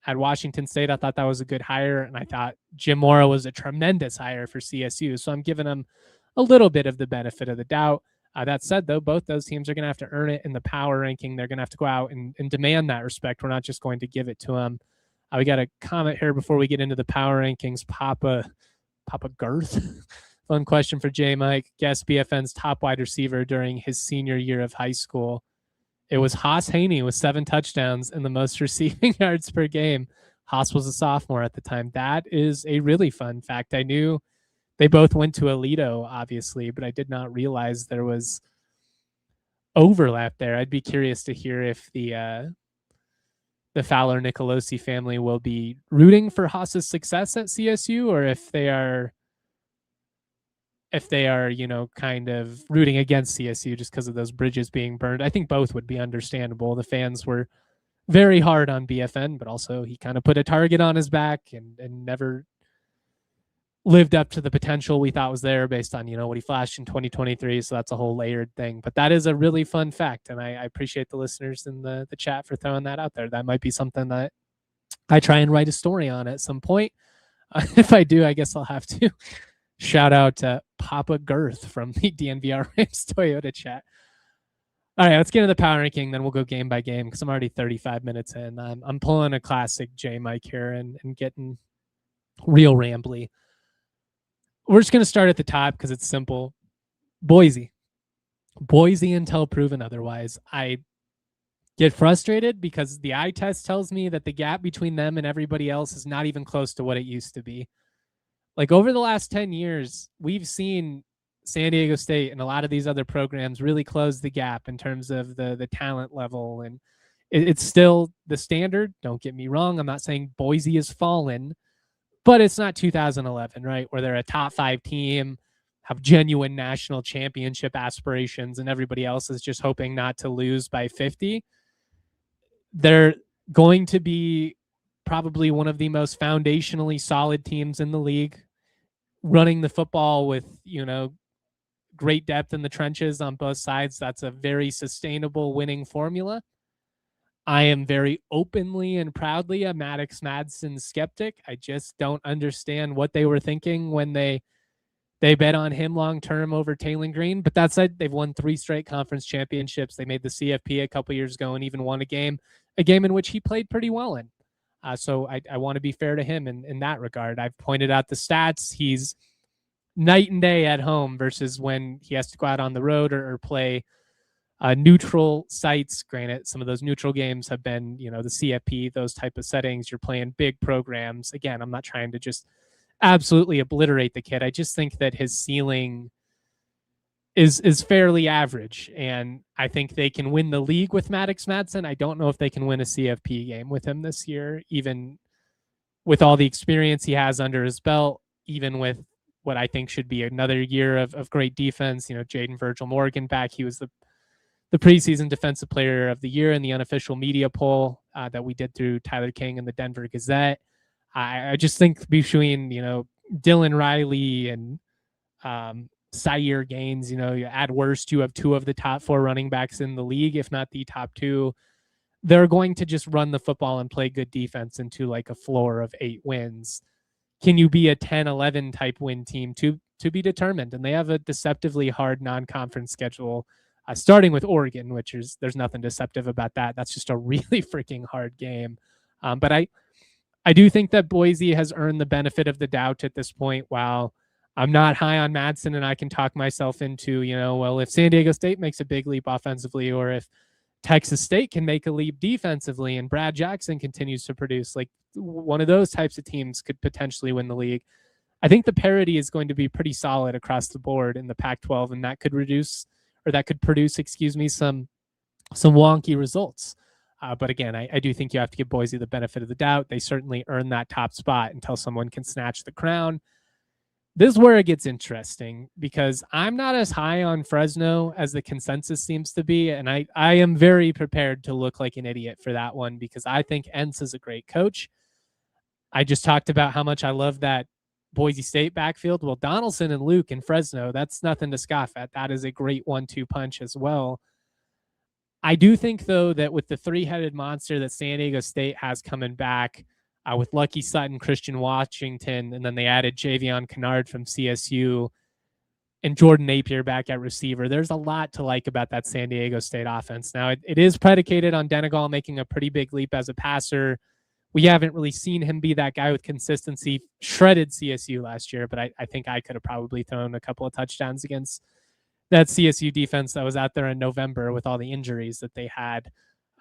S1: at Washington State. I thought that was a good hire, and I thought Jim Mora was a tremendous hire for CSU. So I'm giving him a little bit of the benefit of the doubt. That said, though, both those teams are going to have to earn it in the power ranking. They're going to have to go out and demand that respect. We're not just going to give it to them. We got a comment here before we get into the power rankings. Papa Girth. Fun question for J Mike. Guess BFN's top wide receiver during his senior year of high school. It was Haas Haney with 7 touchdowns and the most receiving yards per game. Haas was a sophomore at the time. That is a really fun fact. I knew they both went to Alito, obviously, but I did not realize there was overlap there. I'd be curious to hear if the Fowler-Nicolosi family will be rooting for Haas's success at CSU, or if they are, kind of rooting against CSU just because of those bridges being burned. I think both would be understandable. The fans were very hard on BFN, but also he kind of put a target on his back and never lived up to the potential we thought was there based on, what he flashed in 2023. So that's a whole layered thing. But that is a really fun fact. And I appreciate the listeners in the chat for throwing that out there. That might be something that I try and write a story on at some point. If I do, I guess I'll have to shout out to Papa Girth from the DNVR Rams Toyota chat. All right, let's get into the power ranking. Then we'll go game by game because I'm already 35 minutes in. I'm pulling a classic J Mike here and getting real rambly. We're just going to start at the top because it's simple. Boise until proven otherwise. I get frustrated because the eye test tells me that the gap between them and everybody else is not even close to what it used to be. Like over the last 10 years, we've seen San Diego State and a lot of these other programs really close the gap in terms of the talent level. And it's still the standard. Don't get me wrong. I'm not saying Boise has fallen, but it's not 2011, right? Where they're a top 5 team, have genuine national championship aspirations, and everybody else is just hoping not to lose by 50. They're going to be probably one of the most foundationally solid teams in the league, running the football with, great depth in the trenches on both sides. That's a very sustainable winning formula. I am very openly and proudly a Maddox Madsen skeptic. I just don't understand what they were thinking when they bet on him long-term over Taylor Green. But that said, they've won 3 straight conference championships. They made the CFP a couple years ago and even won a game in which he played pretty well in. So I want to be fair to him in that regard. I've pointed out the stats. He's night and day at home versus when he has to go out on the road or play neutral sites. Granted, some of those neutral games have been, the CFP, those type of settings. You're playing big programs. Again, I'm not trying to just absolutely obliterate the kid. I just think that his ceiling is fairly average, and I think they can win the league with Maddox Madsen. I don't know if they can win a CFP game with him this year, even with all the experience he has under his belt, even with what I think should be another year of great defense. Jaden Virgil Morgan back. He was the preseason defensive player of the year in the unofficial media poll that we did through Tyler King and the Denver Gazette. I just think between, Dylan Riley and Sire Gaines, at worst, you have 2 of the top 4 running backs in the league, if not the top 2. They're going to just run the football and play good defense into like a floor of 8 wins. Can you be a 10-11 type win team to be determined? And they have a deceptively hard non-conference schedule, starting with Oregon, which there's nothing deceptive about that. That's just a really freaking hard game. But I do think that Boise has earned the benefit of the doubt at this point. While I'm not high on Madsen and I can talk myself into, well, if San Diego State makes a big leap offensively, or if Texas State can make a leap defensively and Brad Jackson continues to produce, like one of those types of teams could potentially win the league. I think the parity is going to be pretty solid across the board in the Pac-12, and that could produce some wonky results. But again, I do think you have to give Boise the benefit of the doubt. They certainly earn that top spot until someone can snatch the crown. This is where it gets interesting because I'm not as high on Fresno as the consensus seems to be. And I am very prepared to look like an idiot for that one because I think Entz is a great coach. I just talked about how much I love that Boise State backfield. Well, Donaldson and Luke in Fresno, that's nothing to scoff at. That is a great 1-2 punch as well. I do think, though, that with the 3-headed monster that San Diego State has coming back, with Lucky Sutton, Christian Washington, and then they added Javion Kennard from CSU, and Jordan Napier back at receiver. There's a lot to like about that San Diego State offense. Now, it is predicated on Denegal making a pretty big leap as a passer. We haven't really seen him be that guy with consistency. Shredded CSU last year, but I think I could have probably thrown a couple of touchdowns against that CSU defense that was out there in November with all the injuries that they had.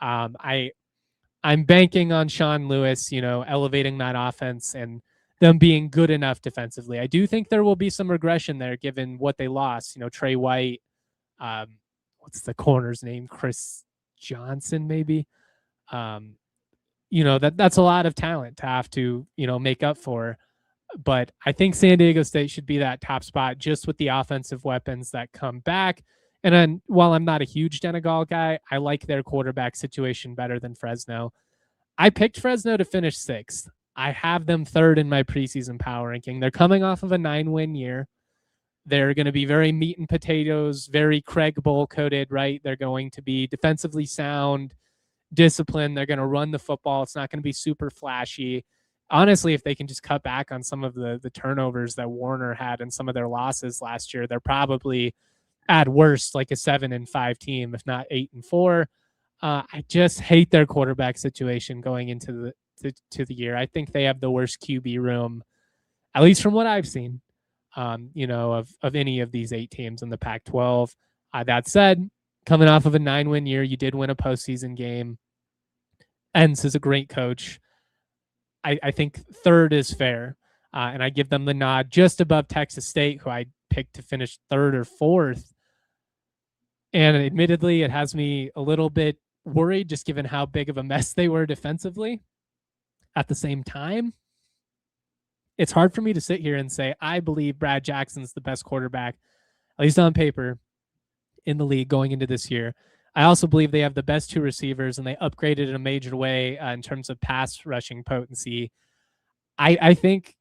S1: I'm banking on Sean Lewis, elevating that offense and them being good enough defensively. I do think there will be some regression there given what they lost. Trey White, what's the corner's name? Chris Johnson, maybe. That's a lot of talent to have to, make up for. But I think San Diego State should be that top spot just with the offensive weapons that come back. And then while I'm not a huge Denegal guy, I like their quarterback situation better than Fresno. I picked Fresno to finish 6th. I have them 3rd in my preseason power ranking. They're coming off of a 9-win year. They're going to be very meat and potatoes, very Craig Bowl coated, right? They're going to be defensively sound, disciplined. They're going to run the football. It's not going to be super flashy. Honestly, if they can just cut back on some of the turnovers that Warner had in some of their losses last year, they're probably at worst like a 7-5 team, if not 8-4. I just hate their quarterback situation going into the year. I think they have the worst QB room, at least from what I've seen, of any of these 8 teams in the Pac-12. That said, coming off of a 9-win year, you did win a postseason game. Entz is a great coach. I think 3rd is fair, and I give them the nod just above Texas State, who I picked to finish 3rd or 4th. And admittedly, it has me a little bit worried just given how big of a mess they were defensively. At the same time, it's hard for me to sit here and say, I believe Brad Jackson's the best quarterback, at least on paper, in the league going into this year. I also believe they have the best 2 receivers, and they upgraded in a major way in terms of pass rushing potency. I think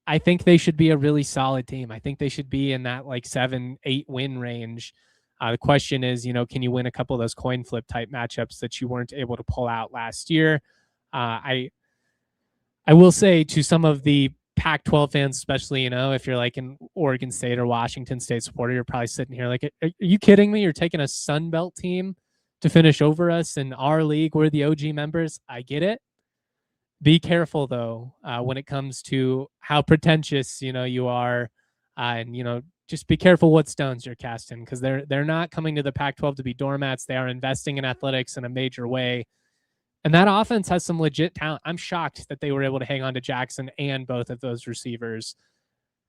S1: they should be a really solid team. I think they should be in that like 7-8 win range. The question is, can you win a couple of those coin flip type matchups that you weren't able to pull out last year? I will say to some of the Pac-12 fans, especially, if you're like an Oregon State or Washington State supporter, you're probably sitting here like, are you kidding me? You're taking a Sun Belt team to finish over us in our league. We're the OG members. I get it. Be careful, though, when it comes to how pretentious, you are. And, just be careful what stones you're casting, because they're not coming to the Pac-12 to be doormats. They are investing in athletics in a major way. And that offense has some legit talent. I'm shocked that they were able to hang on to Jackson and both of those receivers.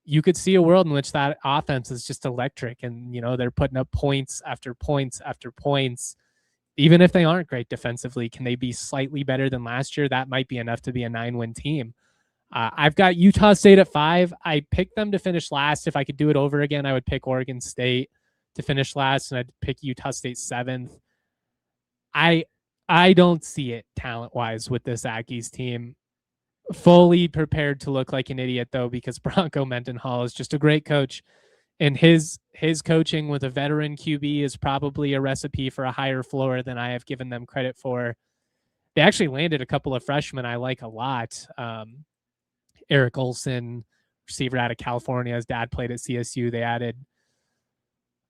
S1: You could see a world in which that offense is just electric, and, they're putting up points after points after points. Even if they aren't great defensively, can they be slightly better than last year? That might be enough to be a 9-win team. I've got Utah State at 5. I picked them to finish last. If I could do it over again, I would pick Oregon State to finish last, and I'd pick Utah State 7th. I don't see it talent-wise with this Aggies team. Fully prepared to look like an idiot, though, because Bronco Mendenhall is just a great coach. And his coaching with a veteran QB is probably a recipe for a higher floor than I have given them credit for. They actually landed a couple of freshmen I like a lot. Eric Olson, receiver out of California. His dad played at CSU. They added,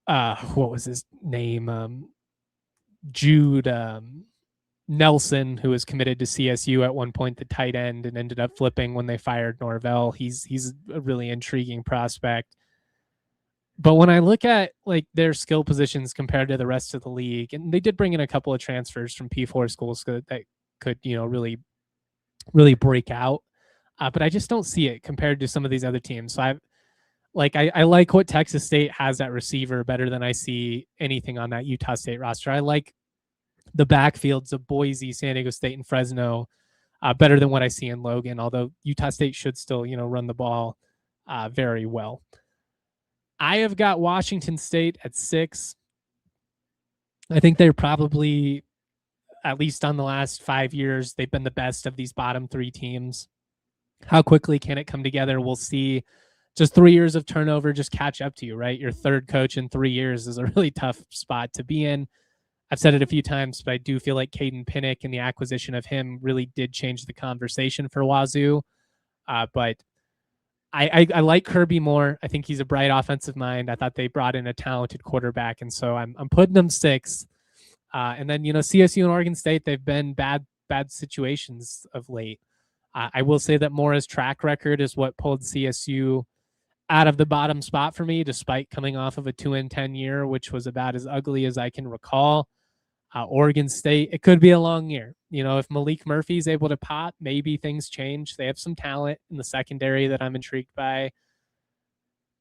S1: what was his name? Jude Nelson, who was committed to CSU at one point, the tight end, and ended up flipping when they fired Norvell. He's a really intriguing prospect. But when I look at like their skill positions compared to the rest of the league, and they did bring in a couple of transfers from P4 schools that could, really, really break out. But I just don't see it compared to some of these other teams. So I like what Texas State has at receiver better than I see anything on that Utah State roster. I like the backfields of Boise, San Diego State, and Fresno better than what I see in Logan, although Utah State should still, run the ball very well. I have got Washington State at 6. I think they're probably, at least on the last 5 years, they've been the best of these bottom 3 teams. How quickly can it come together? We'll see. Just 3 years of turnover just catch up to you, right? Your 3rd coach in 3 years is a really tough spot to be in. I've said it a few times, but I do feel like Caden Pinnock and the acquisition of him really did change the conversation for Wazoo. But I like Kirby more. I think he's a bright offensive mind. I thought they brought in a talented quarterback, and so I'm putting them 6th. And then CSU and Oregon State, they've been bad situations of late. I will say that Mora's track record is what pulled CSU out of the bottom spot for me, despite coming off of a 2-10 year, which was about as ugly as I can recall. Oregon State, it could be a long year. If Malik Murphy's able to pop, maybe things change. They have some talent in the secondary that I'm intrigued by.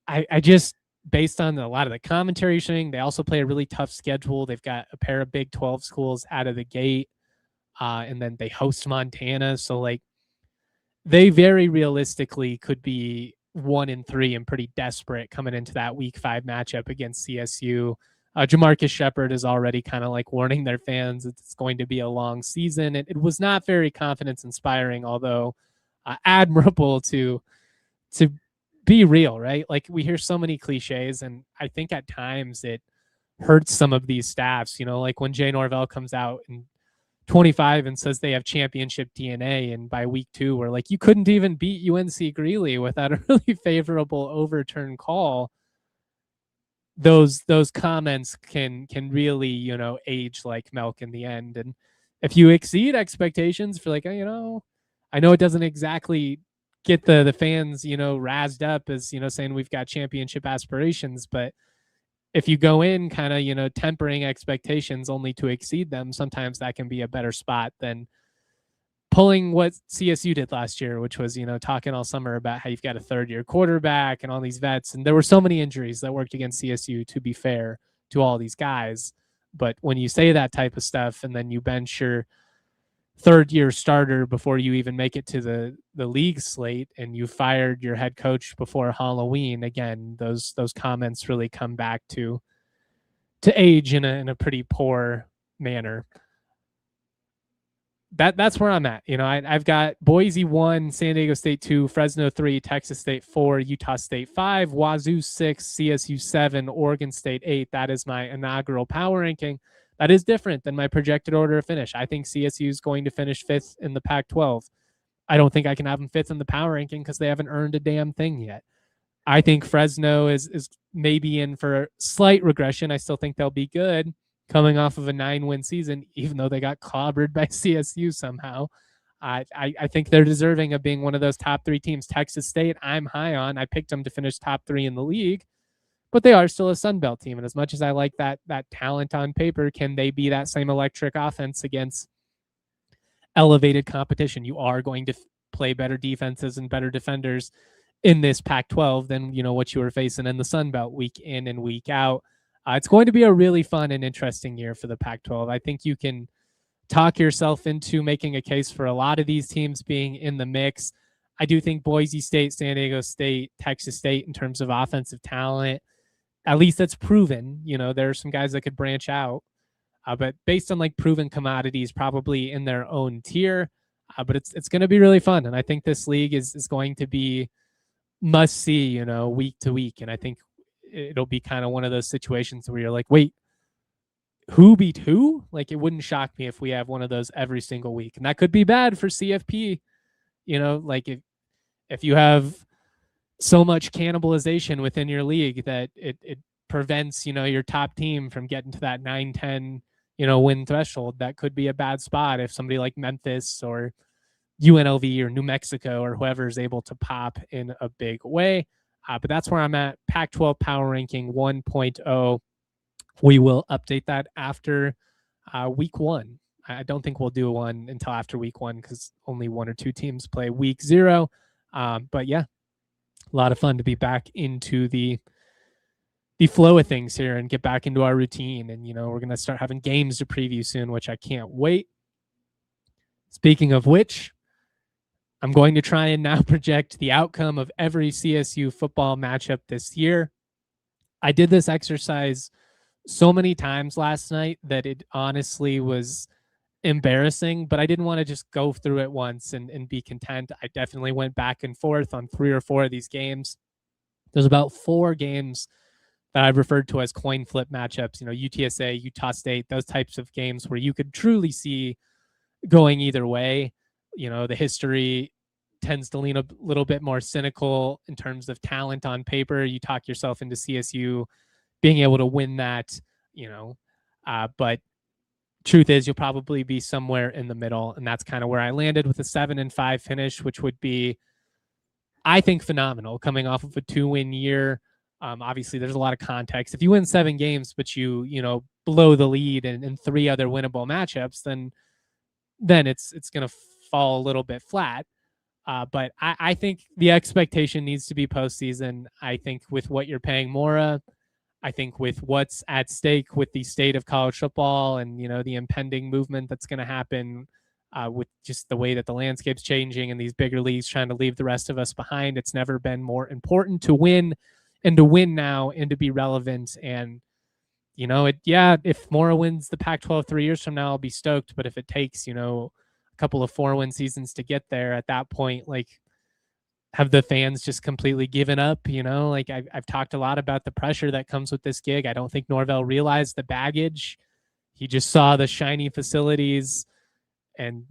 S1: I just, based on a lot of the commentary showing, they also play a really tough schedule. They've got a pair of Big 12 schools out of the gate, and then they host Montana. So, like, they very realistically could be 1-3 and pretty desperate coming into that Week 5 matchup against CSU. Jamarcus Shepard is already kind of like warning their fans it's going to be a long season. It was not very confidence-inspiring, although admirable to be real, right? Like, we hear so many cliches, and I think at times it hurts some of these staffs. Like when Jay Norvell comes out in 25 and says they have championship DNA, and by week 2 we're like, you couldn't even beat UNC Greeley without a really favorable overturn call. Those comments can really age like milk in the end. And if you exceed expectations for like, I know it doesn't exactly get the fans razzed up as saying we've got championship aspirations, but if you go in kind of tempering expectations only to exceed them, sometimes that can be a better spot than pulling what CSU did last year, which was talking all summer about how you've got a 3rd-year quarterback and all these vets, and there were so many injuries that worked against CSU, to be fair to all these guys. But when you say that type of stuff and then you bench your 3rd-year starter before you even make it to the league slate, and you fired your head coach before Halloween, again, those comments really come back to age in a pretty poor manner. That's where I'm at. I've got Boise 1, San Diego State 2, Fresno 3, Texas State 4, Utah State 5, Wazoo 6, CSU 7, Oregon State 8. That is my inaugural power ranking. That is different than my projected order of finish. I think CSU is going to finish 5th in the Pac-12. I don't think I can have them 5th in the power ranking because they haven't earned a damn thing yet. I think Fresno is maybe in for slight regression. I still think they'll be good coming off of a 9-win season, even though they got clobbered by CSU somehow. I think they're deserving of being one of those top 3 teams. Texas State, I'm high on. I picked them to finish top 3 in the league, but they are still a Sun Belt team. And as much as I like that talent on paper, can they be that same electric offense against elevated competition? You are going to play better defenses and better defenders in this Pac-12 than what you were facing in the Sun Belt week in and week out. It's going to be a really fun and interesting year for the Pac-12. I think you can talk yourself into making a case for a lot of these teams being in the mix. I do think Boise State, San Diego State, Texas State, in terms of offensive talent, at least that's proven. There are some guys that could branch out, but based on like proven commodities, probably in their own tier. But it's going to be really fun, and I think this league is going to be must see, week to week. And I think it'll be kind of one of those situations where you're like, wait, who beat who? Like, it wouldn't shock me if we have one of those every single week. And that could be bad for CFP. Like if you have so much cannibalization within your league that it prevents, your top team from getting to that 9-10, win threshold, that could be a bad spot if somebody like Memphis or UNLV or New Mexico or whoever is able to pop in a big way. But that's where I'm at. Pac-12 Power Ranking 1.0. We will update that after week 1. I don't think we'll do one until after week 1 because only 1 or 2 teams play week 0. But yeah, a lot of fun to be back into the flow of things here and get back into our routine. And, we're going to start having games to preview soon, which I can't wait. Speaking of which, I'm going to try and now project the outcome of every CSU football matchup this year. I did this exercise so many times last night that it honestly was embarrassing, but I didn't want to just go through it once and be content. I definitely went back and forth on 3 or 4 of these games. There's about 4 games that I've referred to as coin flip matchups, UTSA, Utah State, those types of games where you could truly see going either way. The history tends to lean a little bit more cynical in terms of talent on paper. You talk yourself into CSU being able to win that, but truth is you'll probably be somewhere in the middle. And that's kind of where I landed with a 7-5 finish, which would be, I think, phenomenal coming off of a 2-win year. Obviously there's a lot of context. If you win 7 games, but you blow the lead in 3 other winnable matchups, then it's going to fall a little bit flat. But I think the expectation needs to be postseason. I think with what you're paying Mora, I think with what's at stake with the state of college football and, the impending movement that's going to happen with just the way that the landscape's changing and these bigger leagues trying to leave the rest of us behind, it's never been more important to win and to win now and to be relevant. And, if Mora wins the Pac-12 3 years from now, I'll be stoked. But if it takes, a couple of 4-win seasons to get there, at that point, have the fans just completely given up? I've talked a lot about the pressure that comes with this gig. I don't think Norvell realized the baggage. He just saw the shiny facilities and,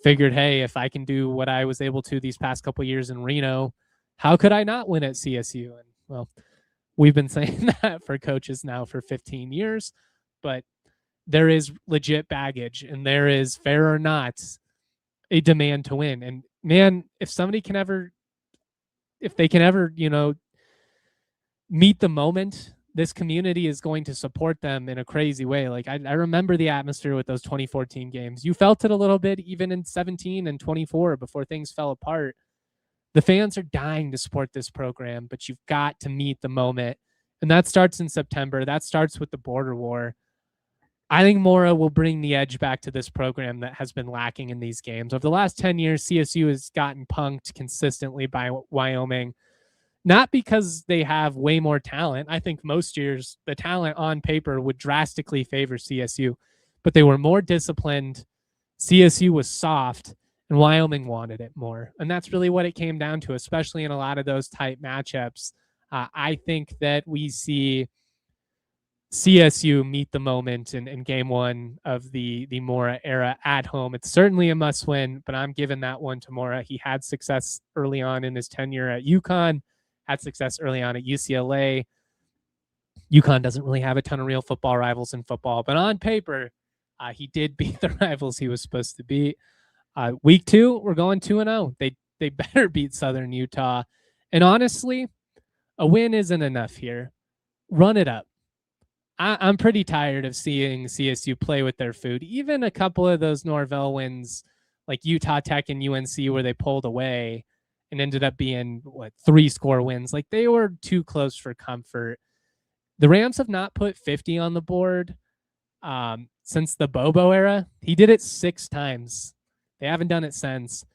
S1: figured, hey, if I can do what I was able to these past couple of years in Reno, how could I not win at CSU? And well, we've been saying that for coaches now for 15 years, but there is legit baggage and there is, fair or not, a demand to win. And man, if they can ever, meet the moment, this community is going to support them in a crazy way. I remember the atmosphere with those 2014 games. You felt it a little bit even in 17 and 24 before things fell apart. The fans are dying to support this program, but you've got to meet the moment. And that starts in September. That starts with the border war. I think Mora will bring the edge back to this program that has been lacking in these games. Over the last 10 years, CSU has gotten punked consistently by Wyoming, not because they have way more talent. I think most years the talent on paper would drastically favor CSU, but they were more disciplined. CSU was soft, and Wyoming wanted it more. And that's really what it came down to, especially in a lot of those tight matchups. I think that we see CSU meet the moment in game 1 of the Mora era at home. It's certainly a must win, but I'm giving that one to Mora. He had success early on in his tenure at UConn, had success early on at UCLA. UConn doesn't really have a ton of real football rivals in football, but on paper, he did beat the rivals he was supposed to beat. Week 2, we're going 2-0. They better beat Southern Utah. And honestly, a win isn't enough here. Run it up. I'm pretty tired of seeing CSU play with their food. Even a couple of those Norvell wins, like Utah Tech and UNC, where they pulled away and ended up being 3-score wins. They were too close for comfort. The Rams have not put 50 on the board since the Bobo era. He did it 6 times. They haven't done it since.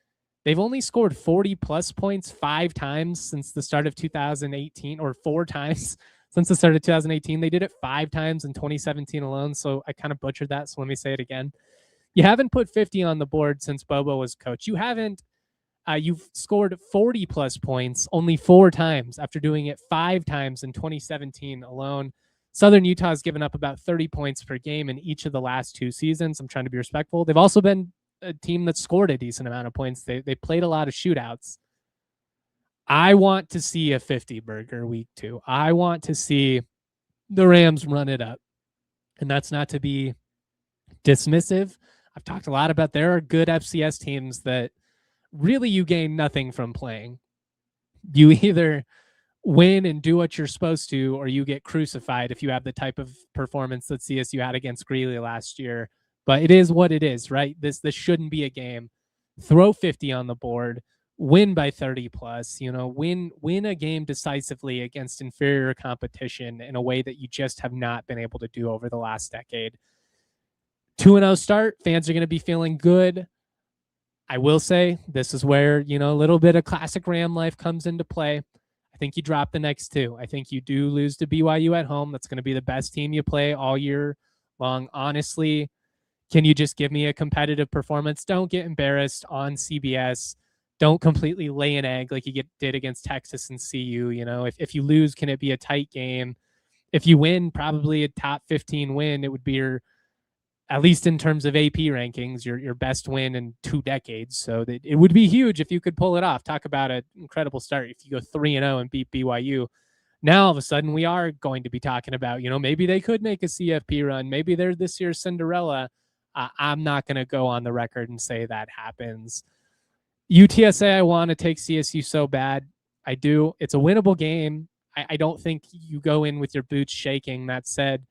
S1: They've only scored 40-plus points 5 times since the start of 2018, or 4 times since the start of 2018. They did it 5 times in 2017 alone, so I kind of butchered that, so let me say it again. You haven't put 50 on the board since Bobo was coach. You've scored 40-plus points only 4 times after doing it 5 times in 2017 alone. Southern Utah has given up about 30 points per game in each of the last 2 seasons. I'm trying to be respectful. They've also been a team that scored a decent amount of points. They played a lot of shootouts. I want to see a 50 burger week 2. I want to see the Rams run it up. And that's not to be dismissive. I've talked a lot about there are good FCS teams that really you gain nothing from playing. You either win and do what you're supposed to, or you get crucified if you have the type of performance that CSU had against Greeley last year. But it is what it is, right? This shouldn't be a game. Throw 50 on the board, win by 30 plus, win a game decisively against inferior competition in a way that you just have not been able to do over the last decade. 2-0 start, fans are going to be feeling good. I will say this is where, a little bit of classic Ram life comes into play. I think you drop the next 2. I think you do lose to BYU at home. That's going to be the best team you play all year long. Honestly, can you just give me a competitive performance? Don't get embarrassed on CBS. Don't completely lay an egg like you did against Texas and CU. If you lose, can it be a tight game? If you win, probably a top 15 win. It would be your at least in terms of AP rankings, your best win in 2 decades. So it would be huge if you could pull it off. Talk about an incredible start. If you go 3-0 and beat BYU, now all of a sudden we are going to be talking about, maybe they could make a CFP run. Maybe they're this year's Cinderella. I'm not going to go on the record and say that happens. UTSA, I want to take CSU so bad. I do. It's a winnable game. I don't think you go in with your boots shaking. That said,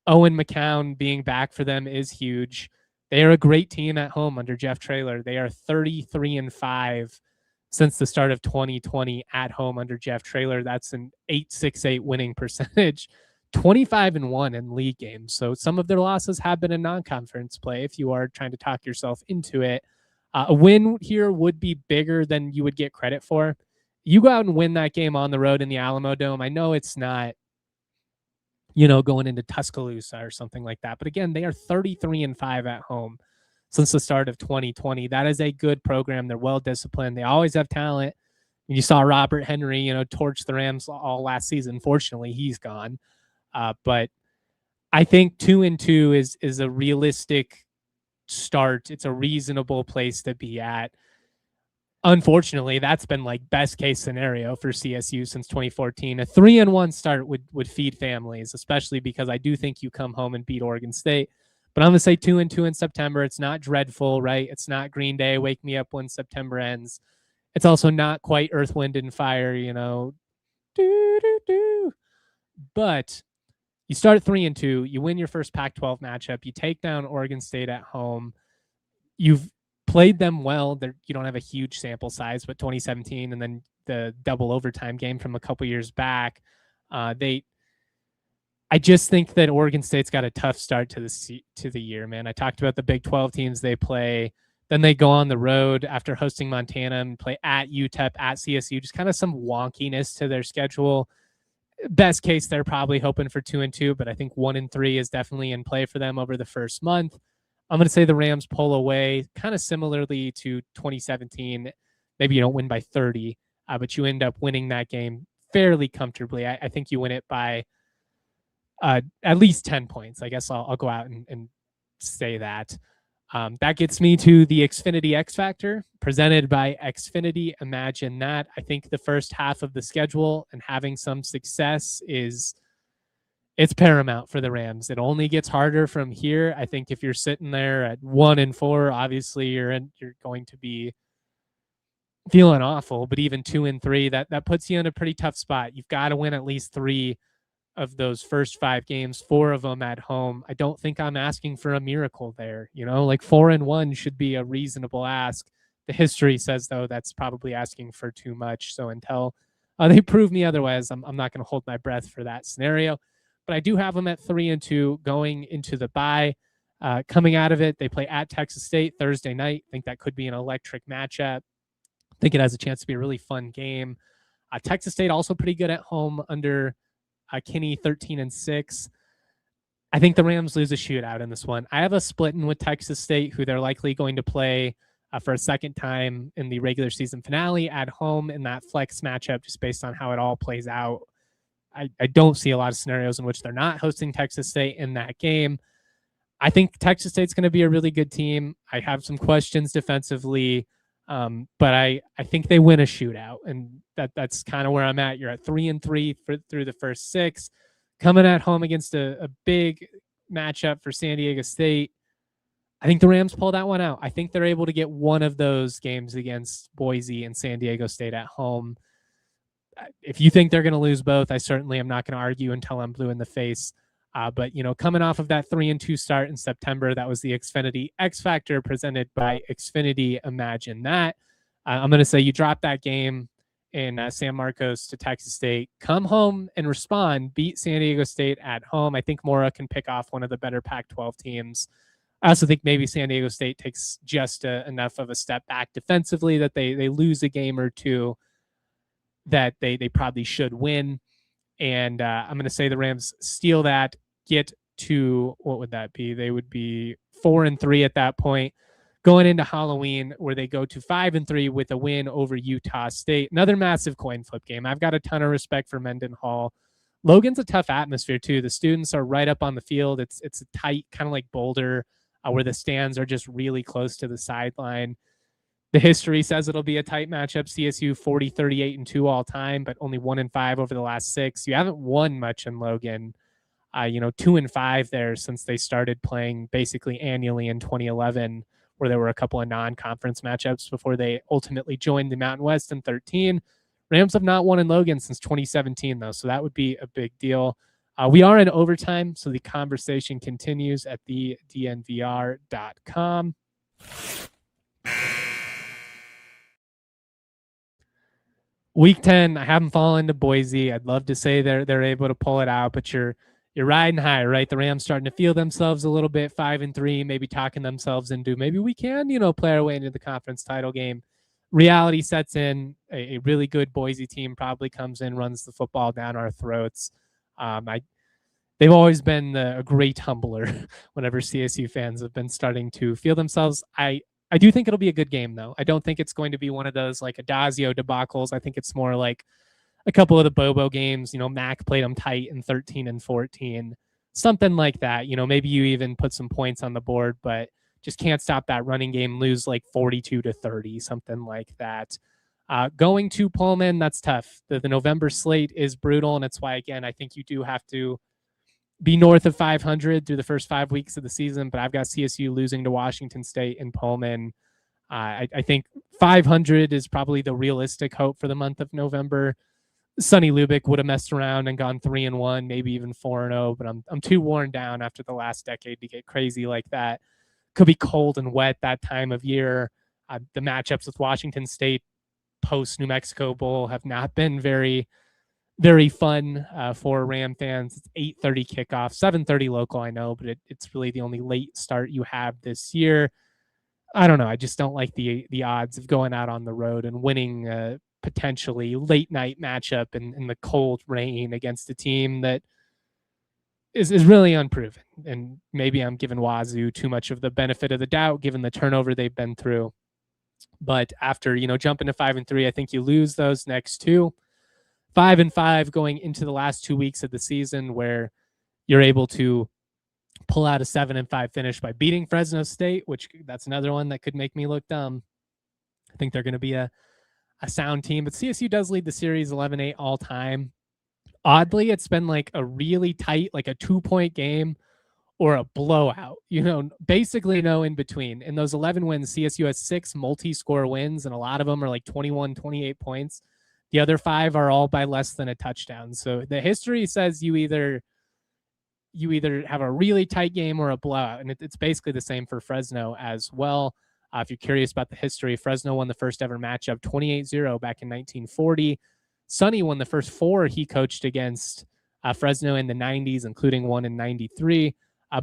S1: Owen McCown being back for them is huge. They are a great team at home under Jeff Traylor. They are 33-5 since the start of 2020 at home under Jeff Traylor. That's an 8.68 winning percentage, 25-1 in league games. So some of their losses have been in non-conference play if you are trying to talk yourself into it. A win here would be bigger than you would get credit for. You go out and win that game on the road in the Alamo Dome. I know it's not, going into Tuscaloosa or something like that. But again, they are 33-5 at home since the start of 2020. That is a good program. They're well disciplined. They always have talent. You saw Robert Henry, torch the Rams all last season. Fortunately, he's gone. But I think 2-2 is a realistic start. It's a reasonable place to be at. Unfortunately, that's been like best case scenario for CSU since 2014. A 3-1 start would feed families, especially because I do think you come home and beat Oregon State. But I'm going to say 2-2 in September. It's not dreadful, right? It's not Green Day, wake me up when September ends. It's also not quite Earth, Wind, and Fire, But you start 3-2. You win your first Pac-12 matchup. You take down Oregon State at home. You've played them well. You don't have a huge sample size, but 2017 and then the double overtime game from a couple years back, I just think that Oregon State's got a tough start to the year, man. I talked about the Big 12 teams they play. Then they go on the road after hosting Montana and play at UTEP, at CSU, just kind of some wonkiness to their schedule. Best case, they're probably hoping for 2-2, but I think 1-3 is definitely in play for them over the first month. I'm going to say the Rams pull away, kind of similarly to 2017. Maybe you don't win by 30, but you end up winning that game fairly comfortably. I think you win it by at least 10 points. I guess I'll go out and say that. That gets me to the Xfinity X Factor, presented by Xfinity. Imagine that. I think the first half of the schedule and having some success it's paramount for the Rams. It only gets harder from here. I think if you're sitting there at 1-4, obviously you're going to be feeling awful. But even 2-3, that puts you in a pretty tough spot. You've got to win at least 3 of those first 5 games, 4 of them at home. I don't think I'm asking for a miracle there. Like 4-1 should be a reasonable ask. The history says, though, that's probably asking for too much. So until they prove me otherwise, I'm not going to hold my breath for that scenario. But I do have them at 3-2 going into the bye. Coming out of it, they play at Texas State Thursday night. I think that could be an electric matchup. I think it has a chance to be a really fun game. Texas State also pretty good at home under Kinney, 13-6. I think the Rams lose a shootout in this one. I have a split in with Texas State, who they're likely going to play for a second time in the regular season finale at home in that flex matchup, just based on how it all plays out. I don't see a lot of scenarios in which they're not hosting Texas State in that game. I think Texas State's going to be a really good team. I have some questions defensively, but I think they win a shootout, and that's kind of where I'm at. You're at 3-3 through the first 6, coming at home against a big matchup for San Diego State. I think the Rams pull that one out. I think they're able to get one of those games against Boise and San Diego State at home. If you think they're going to lose both, I certainly am not going to argue until I'm blue in the face. But, coming off of that 3-2 start in September, that was the Xfinity X Factor presented by Xfinity. Imagine that. I'm going to say you drop that game in San Marcos to Texas State, come home and respond, beat San Diego State at home. I think Mora can pick off one of the better Pac-12 teams. I also think maybe San Diego State takes just enough of a step back defensively that they lose a game or two that they probably should win. And I'm going to say the Rams steal that, get to, what would that be? They would be 4-3 at that point, going into Halloween, where they go to 5-3 with a win over Utah State. Another massive coin flip game. I've got a ton of respect for Mendenhall. Logan's a tough atmosphere too. The students are right up on the field. It's a tight, kind of like Boulder, where the stands are just really close to the sideline. The history says it'll be a tight matchup. CSU 40-38-2 all time, but only 1-5 over the last 6. You haven't won much in Logan. 2-5 there since they started playing basically annually in 2011, where there were a couple of non-conference matchups before they ultimately joined the Mountain West in 13. Rams have not won in Logan since 2017, though, so that would be a big deal. We are in overtime, so the conversation continues at the DNVR.com. Week 10, I haven't fallen to Boise. I'd love to say they're able to pull it out, but you're riding high, right? The Rams starting to feel themselves a little bit, 5-3, maybe talking themselves into maybe we can, play our way into the conference title game. Reality sets in. A really good Boise team probably comes in, runs the football down our throats. They've always been a great humbler whenever CSU fans have been starting to feel themselves. I do think it'll be a good game, though. I don't think it's going to be one of those like Adazio debacles. I think it's more like a couple of the Bobo games. Mac played them tight in 13 and 14, something like that. Maybe you even put some points on the board, but just can't stop that running game, lose like 42-30, something like that. Going to Pullman, that's tough. The November slate is brutal, and it's why, again, I think you do have to be north of 500 through the first 5 weeks of the season, but I've got CSU losing to Washington State in Pullman. I think 500 is probably the realistic hope for the month of November. Sonny Lubick would have messed around and gone 3-1, maybe even 4-0, but I'm too worn down after the last decade to get crazy like that. Could be cold and wet that time of year. The matchups with Washington State post New Mexico Bowl have not been very, very fun for Ram fans. It's 8:30 kickoff, 7:30 local, I know, but it's really the only late start you have this year. I don't know. I just don't like the odds of going out on the road and winning potentially late night matchup in the cold rain against a team that is really unproven. And maybe I'm giving Wazoo too much of the benefit of the doubt given the turnover they've been through. But after, jumping to 5-3, I think you lose those next two. 5-5 going into the last 2 weeks of the season, where you're able to pull out a 7-5 finish by beating Fresno State, which that's another one that could make me look dumb. I think they're going to be a sound team, but CSU does lead the series 11-8 all time. Oddly, it's been like a really tight, like a 2-point game or a blowout, basically no in between. In those 11 wins, CSU has 6 multi-score wins, and a lot of them are like 21, 28 points. The other 5 are all by less than a touchdown. So the history says you either have a really tight game or a blowout, and it's basically the same for Fresno as well. If you're curious about the history, Fresno won the first ever matchup 28-0 back in 1940. Sonny won the first 4 he coached against Fresno in the 90s, including one in 93.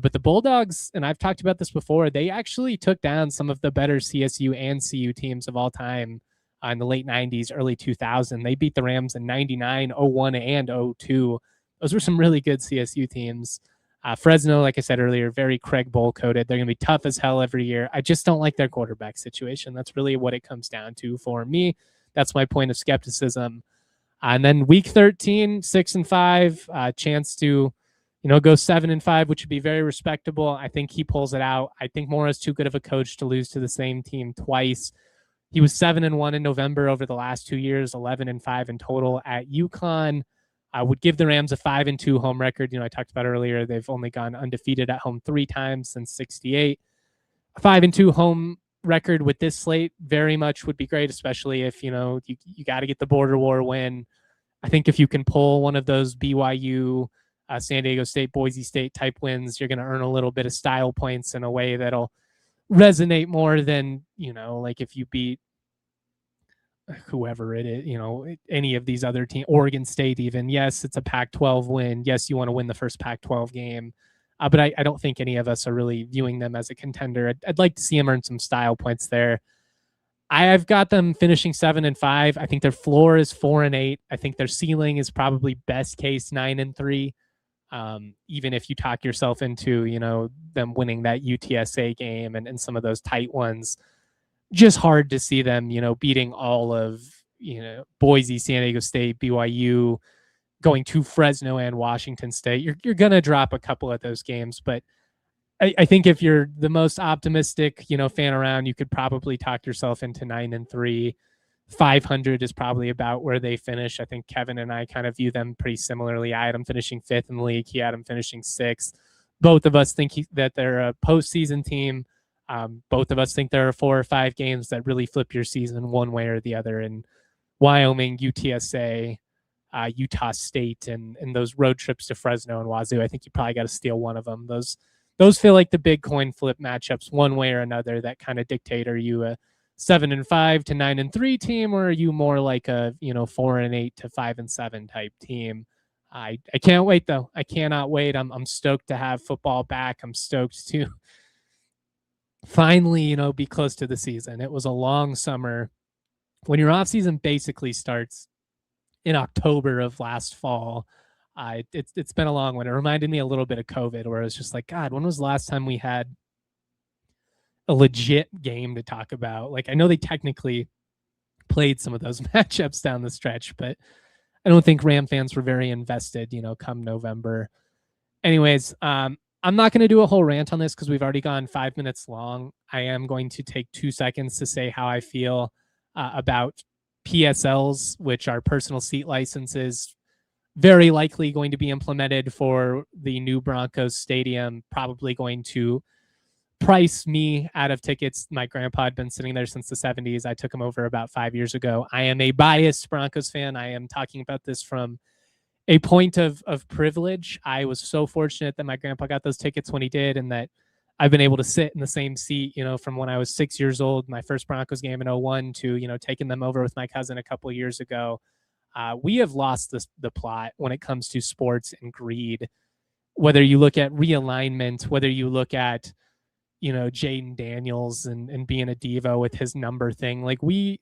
S1: But the Bulldogs, and I've talked about this before, they actually took down some of the better CSU and CU teams of all time in the late 90s, early 2000. They beat the Rams in 99, 01, and 02. Those were some really good CSU teams. Fresno, like I said earlier, very Craig Bowl coded. They're going to be tough as hell every year. I just don't like their quarterback situation. That's really what it comes down to for me. That's my point of skepticism. And then week 13, 6-5, chance to, go 7-5, which would be very respectable. I think he pulls it out. I think Mora's too good of a coach to lose to the same team twice. He was 7-1 in November over the last 2 years, 11-5 in total at UConn. I would give the Rams a 5-2 home record. I talked about earlier, they've only gone undefeated at home 3 times since 68. A 5-2 home record with this slate very much would be great, especially if, you got to get the border war win. I think if you can pull one of those BYU, San Diego State, Boise State type wins, you're going to earn a little bit of style points in a way that'll resonate more than, like if you beat whoever it is, any of these other teams, Oregon State even. Yes, it's a Pac-12 win. Yes, you want to win the first Pac-12 game. But I don't think any of us are really viewing them as a contender. I'd like to see them earn some style points there. I've got them finishing 7-5. I think their floor is 4-8. I think their ceiling is probably best case 9-3. Even if you talk yourself into, them winning that UTSA game and some of those tight ones, just hard to see them, beating all of, Boise, San Diego State, BYU, going to Fresno and Washington State. You're going to drop a couple of those games, but I think if you're the most optimistic, fan around, you could probably talk yourself into 9-3. 500 is probably about where they finish. I think Kevin and I kind of view them pretty similarly. I had them finishing 5th in the league. He had them finishing 6th. Both of us think that they're a postseason team. Both of us think there are 4 or 5 games that really flip your season one way or the other. And Wyoming, UTSA, Utah State, and those road trips to Fresno and Wazoo, I think you probably got to steal one of them. Those feel like the big coin flip matchups one way or another that kind of dictate, are you a 7-5 to 9-3 team, or are you more like a 4-8 to 5-7 type team? I can't wait though. I cannot wait. I'm stoked to have football back. I'm stoked to finally be close to the season. It was a long summer. When your off season basically starts in October of last fall, it's been a long one. It reminded me a little bit of COVID, where it was just like, God, when was the last time we had a legit game to talk about? Like, I know they technically played some of those matchups down the stretch, but I don't think Ram fans were very invested, come November. Anyways, I'm not going to do a whole rant on this because we've already gone 5 minutes long. I am going to take 2 seconds to say how I feel about PSLs, which are personal seat licenses, very likely going to be implemented for the new Broncos stadium, probably going to price me out of tickets. My grandpa had been sitting there since the 70s. I took him over about 5 years ago. I am a biased Broncos fan. I am talking about this from a point of privilege. I was so fortunate that my grandpa got those tickets when he did, and that I've been able to sit in the same seat, from when I was 6 years old, my first Broncos game in 2001, to, taking them over with my cousin a couple of years ago. We have lost the plot when it comes to sports and greed. Whether you look at realignment, whether you look at, Jaden Daniels and being a diva with his number thing, like we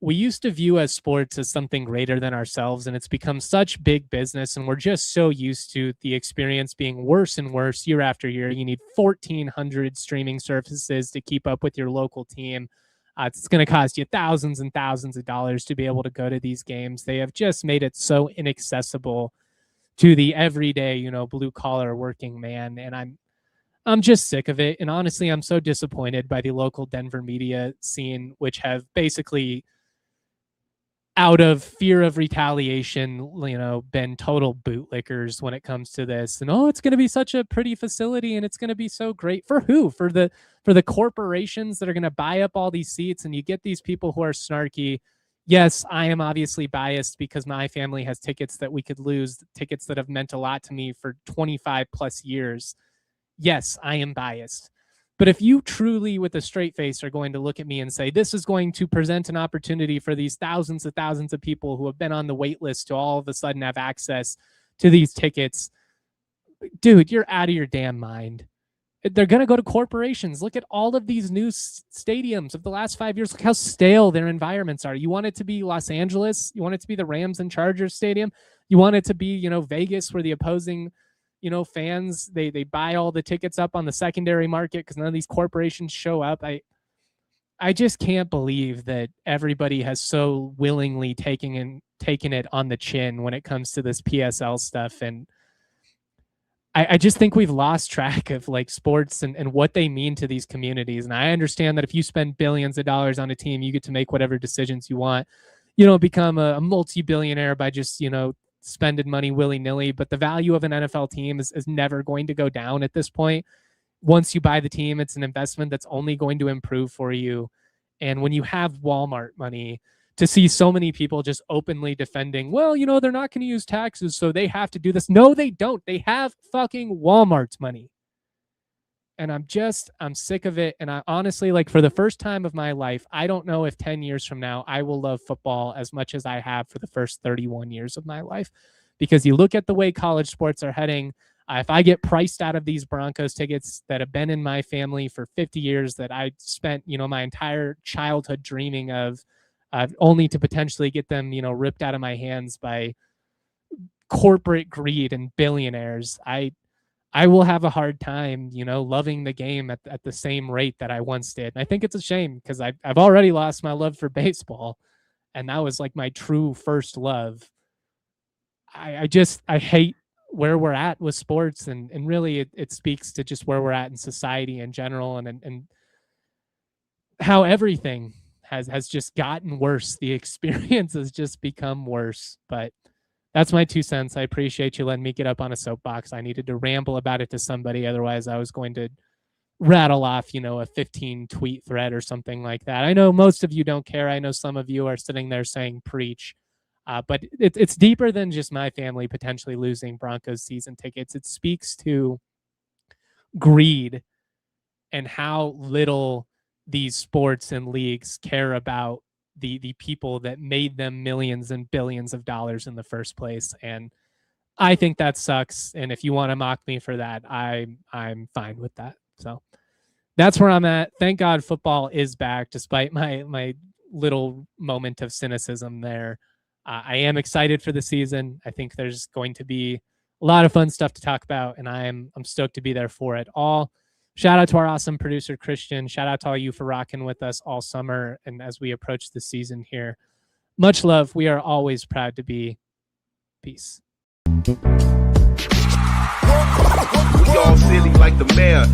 S1: used to view as sports as something greater than ourselves, and it's become such big business, and we're just so used to the experience being worse and worse year after year. You need 1,400 streaming services to keep up with your local team. It's going to cost you thousands and thousands of dollars to be able to go to these games. They have just made it so inaccessible to the everyday, blue collar working man, and I'm just sick of it. And honestly, I'm so disappointed by the local Denver media scene, which have basically, out of fear of retaliation, been total bootlickers when it comes to this. And it's going to be such a pretty facility, and it's going to be so great. For who? For the corporations that are going to buy up all these seats, and you get these people who are snarky. Yes, I am obviously biased because my family has tickets that we could lose, tickets that have meant a lot to me for 25 plus years. Yes, I am biased. But if you truly, with a straight face, are going to look at me and say, this is going to present an opportunity for these thousands of people who have been on the wait list to all of a sudden have access to these tickets, dude, you're out of your damn mind. They're going to go to corporations. Look at all of these new stadiums of the last 5 years. Look how stale their environments are. You want it to be Los Angeles? You want it to be the Rams and Chargers stadium? You want it to be, Vegas, where the opposing fans, they buy all the tickets up on the secondary market because none of these corporations show up. I just can't believe that everybody has so willingly taken it on the chin when it comes to this PSL stuff. And I just think we've lost track of like sports and what they mean to these communities. And I understand that if you spend billions of dollars on a team, you get to make whatever decisions you want. You don't become a multi-billionaire by just, spending money willy-nilly, but the value of an NFL team is never going to go down at this point. Once you buy the team, it's an investment that's only going to improve for you. And when you have Walmart money, to see so many people just openly defending, well, they're not going to use taxes, so they have to do this. No, they don't. They have fucking Walmart's money. And I'm sick of it. And I honestly, like, for the first time of my life, I don't know if 10 years from now, I will love football as much as I have for the first 31 years of my life. Because you look at the way college sports are heading, if I get priced out of these Broncos tickets that have been in my family for 50 years, that I spent, my entire childhood dreaming of, only to potentially get them, ripped out of my hands by corporate greed and billionaires, I will have a hard time, loving the game at the same rate that I once did. And I think it's a shame because I've already lost my love for baseball, and that was like my true first love. I hate where we're at with sports, and really it speaks to just where we're at in society in general, and how everything has just gotten worse. The experience has just become worse. But that's my 2 cents. I appreciate you letting me get up on a soapbox. I needed to ramble about it to somebody. Otherwise, I was going to rattle off, a 15 tweet thread or something like that. I know most of you don't care. I know some of you are sitting there saying preach. But it's deeper than just my family potentially losing Broncos season tickets. It speaks to greed and how little these sports and leagues care about the people that made them millions and billions of dollars in the first place. And I think that sucks. And if you want to mock me for that, I'm fine with that. So that's where I'm at. Thank God football is back, despite my little moment of cynicism there. I am excited for the season. I think there's going to be a lot of fun stuff to talk about, and I'm stoked to be there for it all. Shout out to our awesome producer, Christian. Shout out to all you for rocking with us all summer and as we approach the season here. Much love. We are always proud to be. Peace.
S2: We all silly like the mayor.